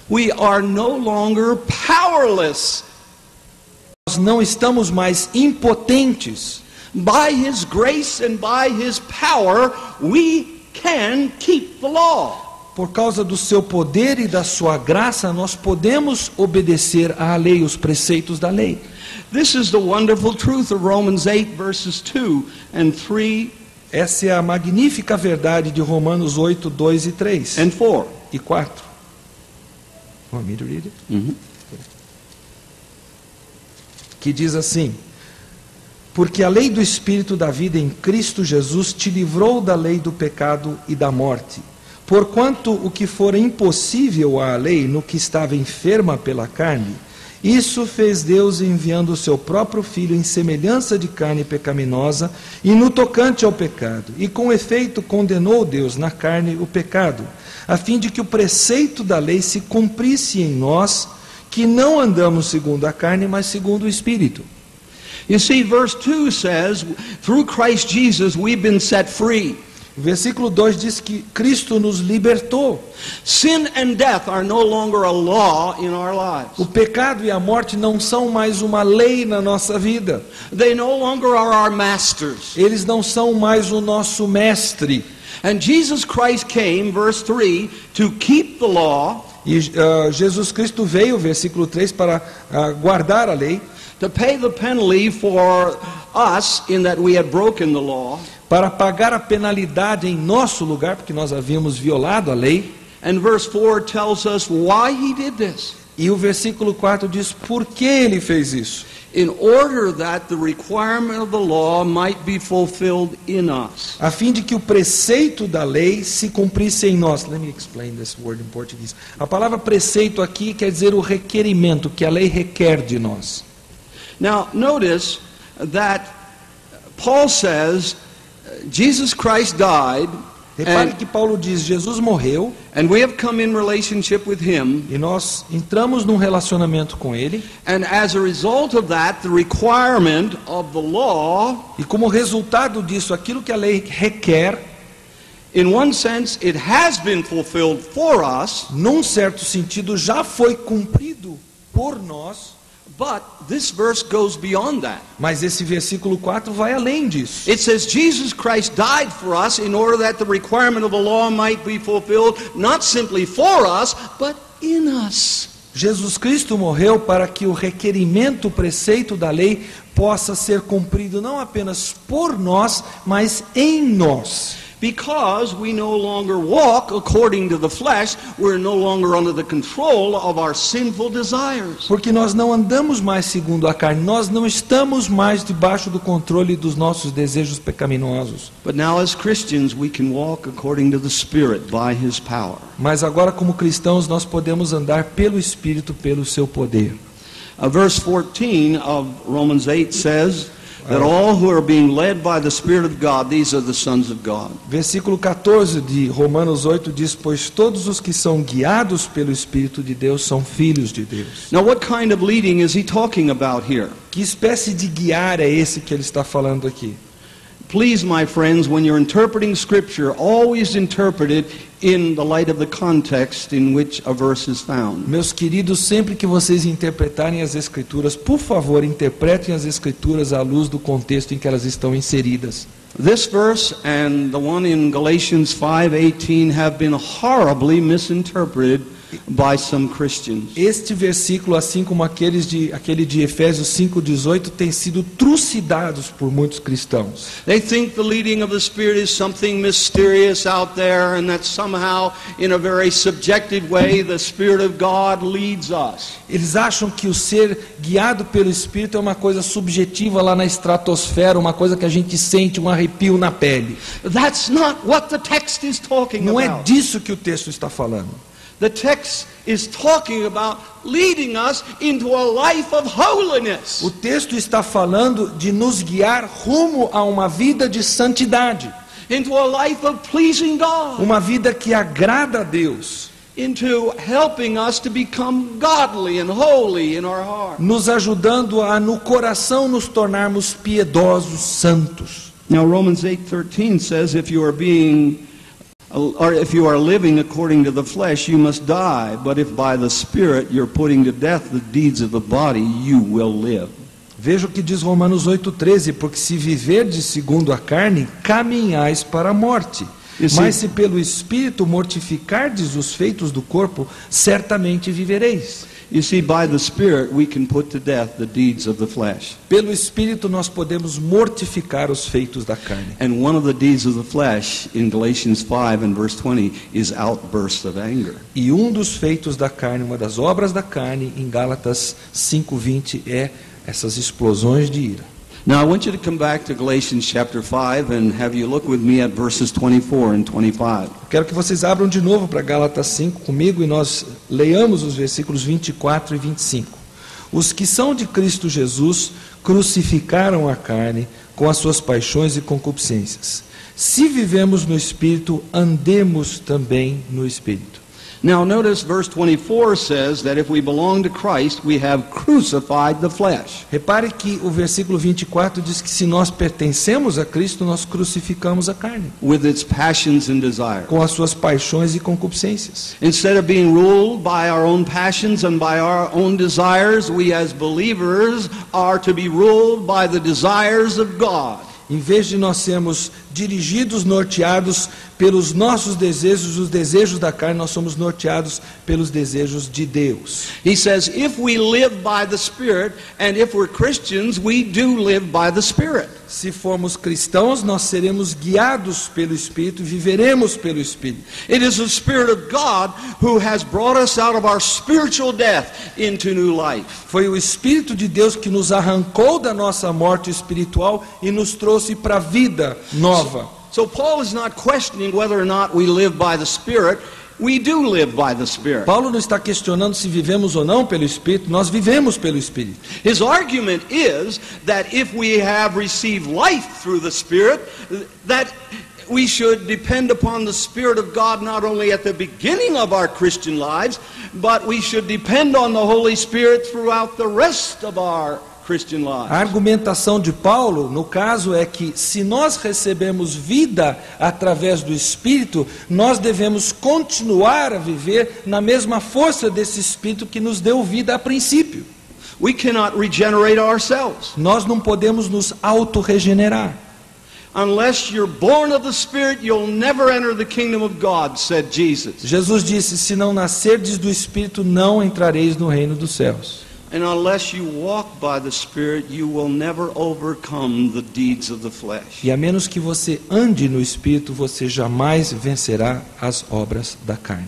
we are no longer powerless. nós não estamos mais impotentes. By His grace and by His power, we can keep the law. Por causa do seu poder e da sua graça, nós podemos obedecer à lei, os preceitos da lei. This is the wonderful truth of Romans 8 verses 2 and 3 Essa é a magnífica verdade de Romanos 8, 2 e 3 and 4. e 4. Want me to read it? Que diz assim: porque a lei do Espírito da vida em Cristo Jesus te livrou da lei do pecado e da morte. Porquanto o que for impossível à lei no que estava enferma pela carne, isso fez Deus enviando o seu próprio Filho em semelhança de carne pecaminosa e no tocante ao pecado. E com efeito condenou Deus na carne o pecado, a fim de que o preceito da lei se cumprisse em nós, que não andamos segundo a carne, mas segundo o Espírito. You see, verse 2 says, through Christ Jesus we've been set free. O versículo 2 diz que Cristo nos libertou. Sin and death are no longer a law in our lives. O pecado e a morte não são mais uma lei na nossa vida. They no longer are our masters. Eles não são mais o nosso mestre. And Jesus Christ came, verse 3, to keep the law, E Jesus Cristo veio, versículo 3, para guardar a lei, to pay the penalty for us in that we had broken the law. para pagar a penalidade em nosso lugar, porque nós havíamos violado a lei. And verse 4 tells us why He did this. E o versículo 4 diz por que ele fez isso. In order that the requirement of the law might be fulfilled in us. A fim de que o preceito da lei se cumprisse em nós. Let me explain this word in Portuguese. A palavra preceito aqui quer dizer o requerimento que a lei requer de nós. Now, notice that Paul says Jesus Christ died, Repare que Paulo diz, Jesus morreu, and we have come in relationship with Him, e nós entramos num relacionamento com Ele, and as a result of that, the requirement of the law, e como resultado disso, aquilo que a lei requer, in one sense, it has been fulfilled for us, num certo sentido, já foi cumprido por nós, but this verse goes beyond that. mas esse versículo 4 vai além disso. It says Jesus Christ died for us in order that the requirement of the law might be fulfilled, not simply for us, but in us. Jesus Cristo morreu para que o requerimento, o preceito da lei possa ser cumprido não apenas por nós, mas em nós. Because we no longer walk according to the flesh, we're no longer under the control of our sinful desires. Porque nós não andamos mais segundo a carne, nós não estamos mais debaixo do controle dos nossos desejos pecaminosos. But now as Christians we can walk according to the Spirit by His power. Mas agora como cristãos nós podemos andar pelo Espírito, pelo seu poder. Verse 14 of Romans 8 says that all who are being led by the Spirit of God, these are the sons of God. Versículo 14 de Romanos 8 diz, pois todos os que são guiados pelo Espírito de Deus são filhos de Deus. Now what kind of leading is he talking about here? Que espécie de guiar é esse que ele está falando aqui? Please, my friends, when you're interpreting Scripture, always interpret it in the light of the context in which a verse is found. Meus queridos, sempre que vocês interpretarem as Escrituras, por favor, interpretem as Escrituras à luz do contexto em que elas estão inseridas. This verse and the one in Galatians 5:18 have been horribly misinterpreted by some Christians. Este versículo, assim como aquele de Efésios 5:18, tem sido trucidados por muitos cristãos. They think the leading of the Spirit is something mysterious out there, and that somehow, in a very subjective way, the Spirit of God leads us. Eles acham que o ser guiado pelo Espírito é uma coisa subjetiva lá na estratosfera, uma coisa que a gente sente, um arrepio na pele. That's not what the text is talking Não é about. disso que o texto está falando. The text is talking about leading us into a life of holiness. O texto está falando de nos guiar rumo a uma vida de santidade. into a life of pleasing God, uma vida que agrada a Deus, into helping us to become godly and holy in our heart. nos ajudando a no coração nos tornarmos piedosos, santos. Now Romans 8:13 says if you are living according to the flesh, you must die, but if by the Spirit you're putting to death the deeds of the body, you will live. Veja o que diz Romanos 8,13, porque se viverdes segundo a carne, caminhais para a morte. Mas se pelo Espírito mortificardes os feitos do corpo, certamente vivereis. You see, by the Spirit we can put to death the deeds of the flesh. Pelo Espírito nós podemos mortificar os feitos da carne. And one of the deeds of the flesh in Galatians 5 and verse 20 is outbursts of anger. E um dos feitos da carne, uma das obras da carne, em Gálatas 5:20, é essas explosões de ira. Now I want you to come back to Galatians chapter 5 and have you look with me at verses 24 and 25. Quero que vocês abram de novo para Gálatas 5 comigo e nós leiamos os versículos 24 e 25. Os que são de Cristo Jesus crucificaram a carne com as suas paixões e concupiscências. Se vivemos no Espírito, andemos também no Espírito. Now notice verse 24 says that if we belong to Christ, we have crucified the flesh. Repare que o versículo 24 diz que se nós pertencemos a Cristo, nós crucificamos a carne With its passions and desires. com as suas paixões e concupiscências. Instead of being ruled by our own passions and by our own desires, we as believers are to be ruled by the desires of God. Em vez de nós sermos dirigidos, norteados pelos nossos desejos, os desejos da carne, nós somos norteados pelos desejos de Deus. He says, if we live by the Spirit, and if we're Christians, we do live by the Spirit. Se formos cristãos, nós seremos guiados pelo Espírito e viveremos pelo Espírito. It is the Spirit of God who has brought us out of our spiritual death into new life. Foi o Espírito de Deus que nos arrancou da nossa morte espiritual e nos trouxe para a vida nova. So Paul is not questioning whether or not we live by the Spirit. We do live by the Spirit. Paulo não está questionando se vivemos ou não pelo Espírito, nós vivemos pelo Espírito. His argument is that if we have received life through the Spirit, that we should depend upon the Spirit of God not only at the beginning of our Christian lives, but we should depend on the Holy Spirit throughout the rest of our Christian lives. A argumentação de Paulo, no caso, é que se nós recebemos vida através do Espírito, nós devemos continuar a viver na mesma força desse Espírito que nos deu vida a princípio. We cannot regenerate ourselves. Nós não podemos nos autorregenerar. Unless you're born of the Spirit, you'll never enter the kingdom of God, said Jesus. Jesus disse, se não nascerdes do Espírito, não entrareis no reino dos céus. And unless you walk by the Spirit, you will never overcome the deeds of the flesh. E a menos que você ande no Espírito, você jamais vencerá as obras da carne.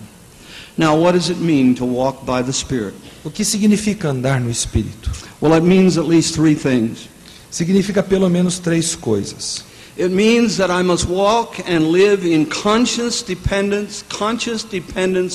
Now, what does it mean to walk by the Spirit? O que significa andar no Espírito? Well, it means at least three things. Significa pelo menos três coisas. It means that I must walk and live in conscious dependence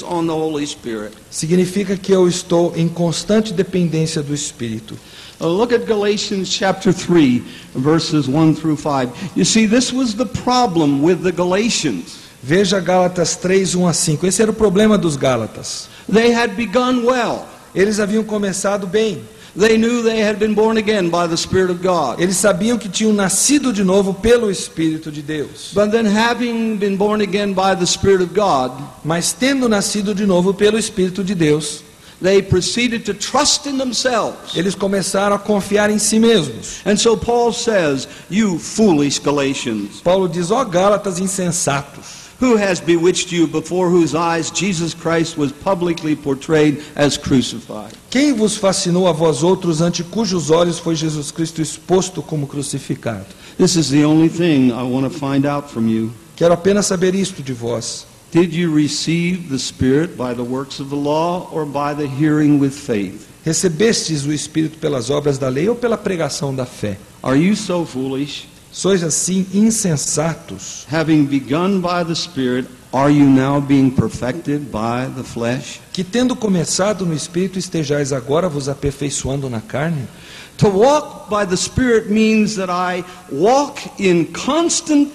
on the Holy Spirit. Significa que eu estou em constante dependência do Espírito. Look at Galatians chapter 3, verses 1 through 5. You see, this was the problem with the Galatians. Veja Gálatas 3, 1 a 5. Esse era o problema dos Gálatas. They had begun well. Eles haviam começado bem. They knew they had been born again by the Spirit of God. Eles sabiam que tinham nascido de novo pelo Espírito de Deus. But then having been born again by the Spirit of God, mas tendo nascido de novo pelo Espírito de Deus, they proceeded to trust in themselves. Eles começaram a confiar em si mesmos. And so Paul says, you foolish Galatians. Paulo diz, ó Gálatas insensatos. Who has bewitched you, before whose eyes Jesus Christ was publicly portrayed as crucified? Quem vos fascinou a vós outros, ante cujos olhos foi Jesus Cristo exposto como crucificado? This is the only thing I want to find out from you. Quero apenas saber isto de vós. Did you receive the Spirit by the works of the law or by the hearing with faith? Recebestes o Espírito pelas obras da lei ou pela pregação da fé? Are you so foolish? Sois assim insensatos. Having begun by the Spirit, are you now being perfected by the flesh? Que tendo começado no Espírito, estejais agora vos aperfeiçoando na carne? To walk by the Spirit means that I walk in constant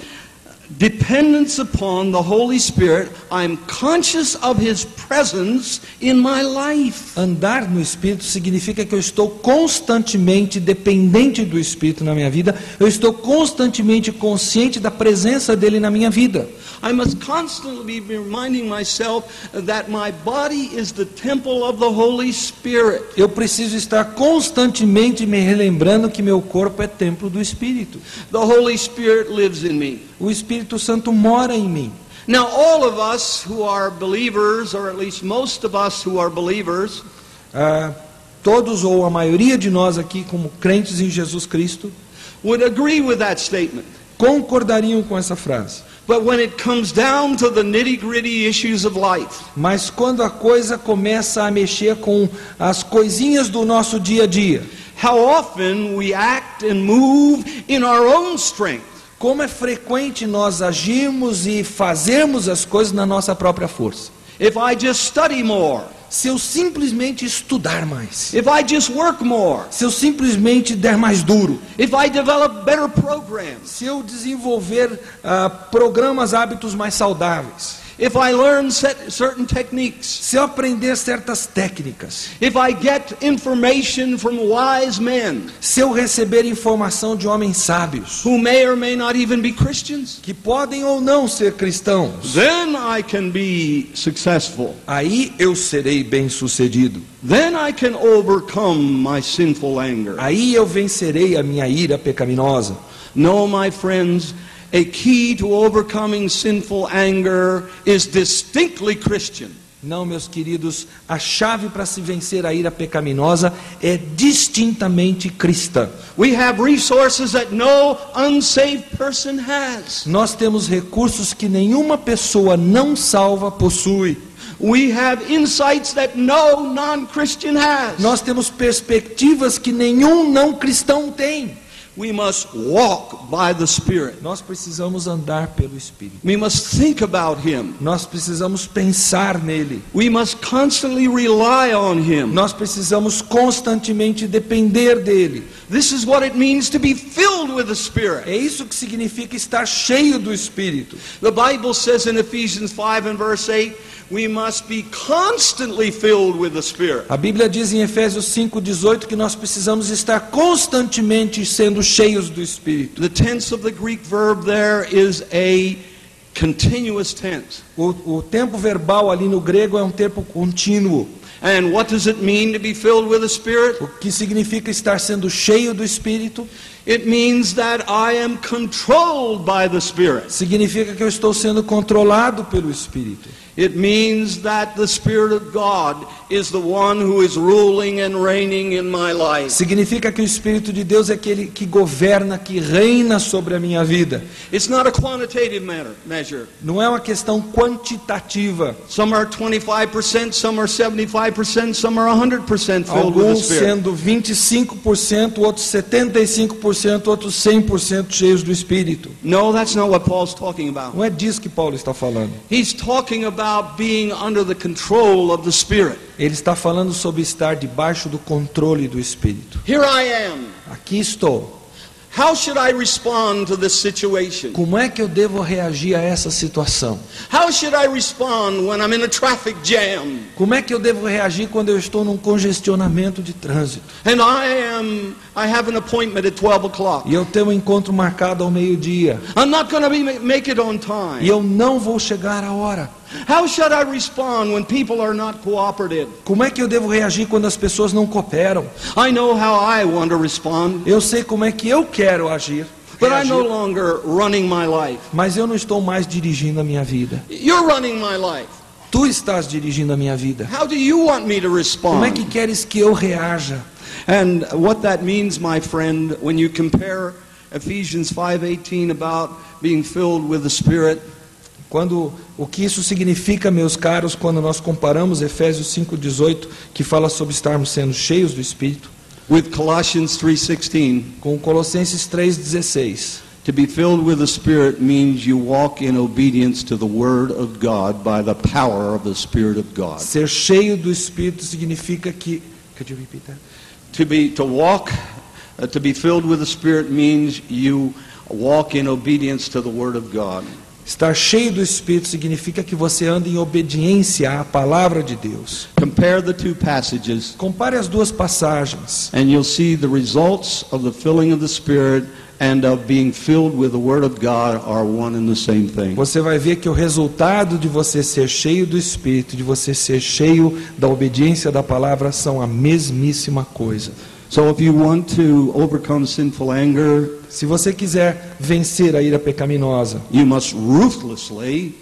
dependence upon the Holy Spirit, I'm conscious of His presence in my life. Andar no Espírito significa que eu estou constantemente dependente do Espírito na minha vida. Eu estou constantemente consciente da presença dele na minha vida. I must constantly be reminding myself that my body is the temple of the Holy Spirit. Eu preciso estar constantemente me relembrando que meu corpo é templo do Espírito. The Holy Spirit lives in me. O Espírito Santo mora em mim. Now, all of us who are believers, or at least most of us who are believers, Todos ou a maioria de nós aqui, como crentes em Jesus Cristo, would agree with that statement. concordariam com essa frase. But when it comes down to the nitty-gritty issues of life, Mas quando a coisa começa a mexer com as coisinhas do nosso dia a dia, how often we act and move in our own strength. como é frequente nós agirmos e fazermos as coisas na nossa própria força. If I just study more, Se eu simplesmente estudar mais, if I just work more, se eu simplesmente der mais duro, if I develop better programs, se eu desenvolver programas, hábitos mais saudáveis, if I learn certain techniques, se eu aprender certas técnicas, if I get information from wise men se eu receber informação de homens sábios, who may or may not even be Christians, que podem ou não ser cristãos, then I can be successful. aí eu serei bem-sucedido. Then I can overcome my sinful anger. Aí eu vencerei a minha ira pecaminosa. No, my friends, a key to overcoming sinful anger is distinctly Christian. Não, meus queridos, a chave para se vencer a ira pecaminosa é distintamente cristã. We have resources that no unsaved person has. Nós temos recursos que nenhuma pessoa não salva possui. We have insights that no non-Christian has. Nós temos perspectivas que nenhum não cristão tem. We must walk by the Spirit. Nós precisamos andar pelo Espírito. We must think about Him. Nós precisamos pensar nele. We must constantly rely on Him. Nós precisamos constantemente depender dele. This is what it means to be filled with the Spirit. É isso que significa estar cheio do Espírito. The Bible says in Ephesians 5 and verse 8, we must be constantly filled with the Spirit. A Bíblia diz em Efésios 5:18 que nós precisamos estar constantemente sendo cheios do Espírito. The tense of the Greek verb there is a continuous tense. O tempo verbal ali no grego é um tempo contínuo. And what does it mean to be filled with the Spirit? O que significa estar sendo cheio do Espírito? It means that I am controlled by the Spirit. Significa que eu estou sendo controlado pelo Espírito. It means that the Spirit of God is the one who is ruling and reigning in my life. Significa que o Espírito de Deus é aquele que governa, que reina sobre a minha vida. It's not a quantitative measure. Não é uma questão quantitativa. Some are 25%, some are 75%, some are 100% filled with the Alguns Spirit. sendo 25%, outros 75%, outros 100% cheios do Espírito. No, that's not what Paul's talking about. Não é disso que Paulo está falando. He's talking about being under the control of the Spirit. Ele está falando sobre estar debaixo do controle do Espírito. Here I am. Aqui estou. How should I respond to this situation? Como é que eu devo reagir a essa situação? How should I respond when I'm in a traffic jam? Como é que eu devo reagir quando eu estou num congestionamento de trânsito? And I have an appointment at 12 o'clock. E eu tenho um encontro marcado ao meio-dia. I'm not going to make it on E time. eu não vou chegar à hora. How should I respond when people are not cooperative? Como é que eu devo reagir quando as pessoas não cooperam? I know how I want to respond, Eu sei como é que eu quero agir. but I'm no reagir, longer running my life. mas eu não estou mais dirigindo a minha vida. You're running my life. Tu estás dirigindo a minha vida. How do you want me to Como é que respond? queres que eu reaja? And what that means, my friend, when you compare Ephesians 5:18 about being filled with the Spirit, O que isso significa, meus caros, quando nós comparamos Efésios 5:18, que fala sobre estarmos sendo cheios do Espírito, with Colossians 3:16, com Colossenses 3:16. to be filled with the Spirit means you walk in obedience to the Word of God by the power of the Spirit of God. Ser cheio do Espírito significa que... Could you repeat that? To be filled with the Spirit means you walk in obedience to the Word of God. Estar cheio do Espírito significa que você anda em obediência à palavra de Deus. Compare the two passages, Compare as duas passagens. and you'll see the results of the filling of the Spirit and of being filled with the Word of God are one and the same thing. Você vai ver que o resultado de você ser cheio do Espírito, de você ser cheio da obediência da palavra, são a mesmíssima coisa. So if you want to overcome sinful anger, Se você quiser vencer a ira pecaminosa, you must ruthlessly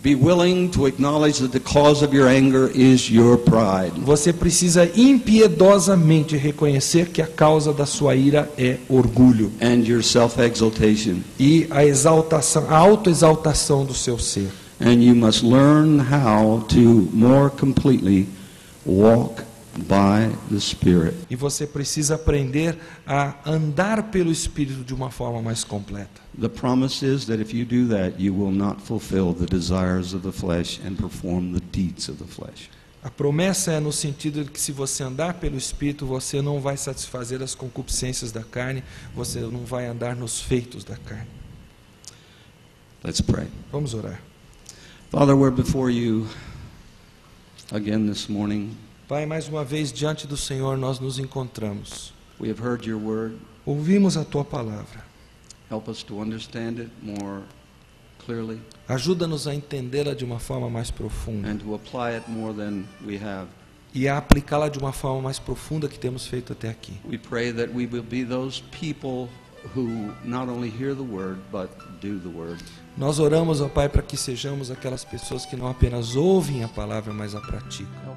be willing to acknowledge that the cause of your anger is your pride. você precisa impiedosamente reconhecer que a causa da sua ira é orgulho And your self-exaltation. e a exaltação, a autoexaltação do seu ser. And you must learn how to more completely walk by the Spirit. E você precisa aprender a andar pelo Espírito de uma forma mais completa. The promise is that if you do that, you will not fulfill the desires of the flesh and perform the deeds of the flesh. A promessa é no sentido de que se você andar pelo Espírito, você não vai satisfazer as concupiscências da carne, você não vai andar nos feitos da carne. Let's pray. Vamos orar. Father, we're before you again this morning. Pai, mais uma vez diante do Senhor nós nos encontramos. We have heard your word. Ouvimos a tua palavra. Help us to understand it more clearly Ajuda-nos a entendê-la de uma forma mais profunda and to apply it more than we have. e a aplicá-la de uma forma mais profunda que temos feito até aqui. We pray that we will be those people who not only hear the word but do the word. Nós oramos, ó Pai, para que sejamos aquelas pessoas que não apenas ouvem a palavra, mas a praticam.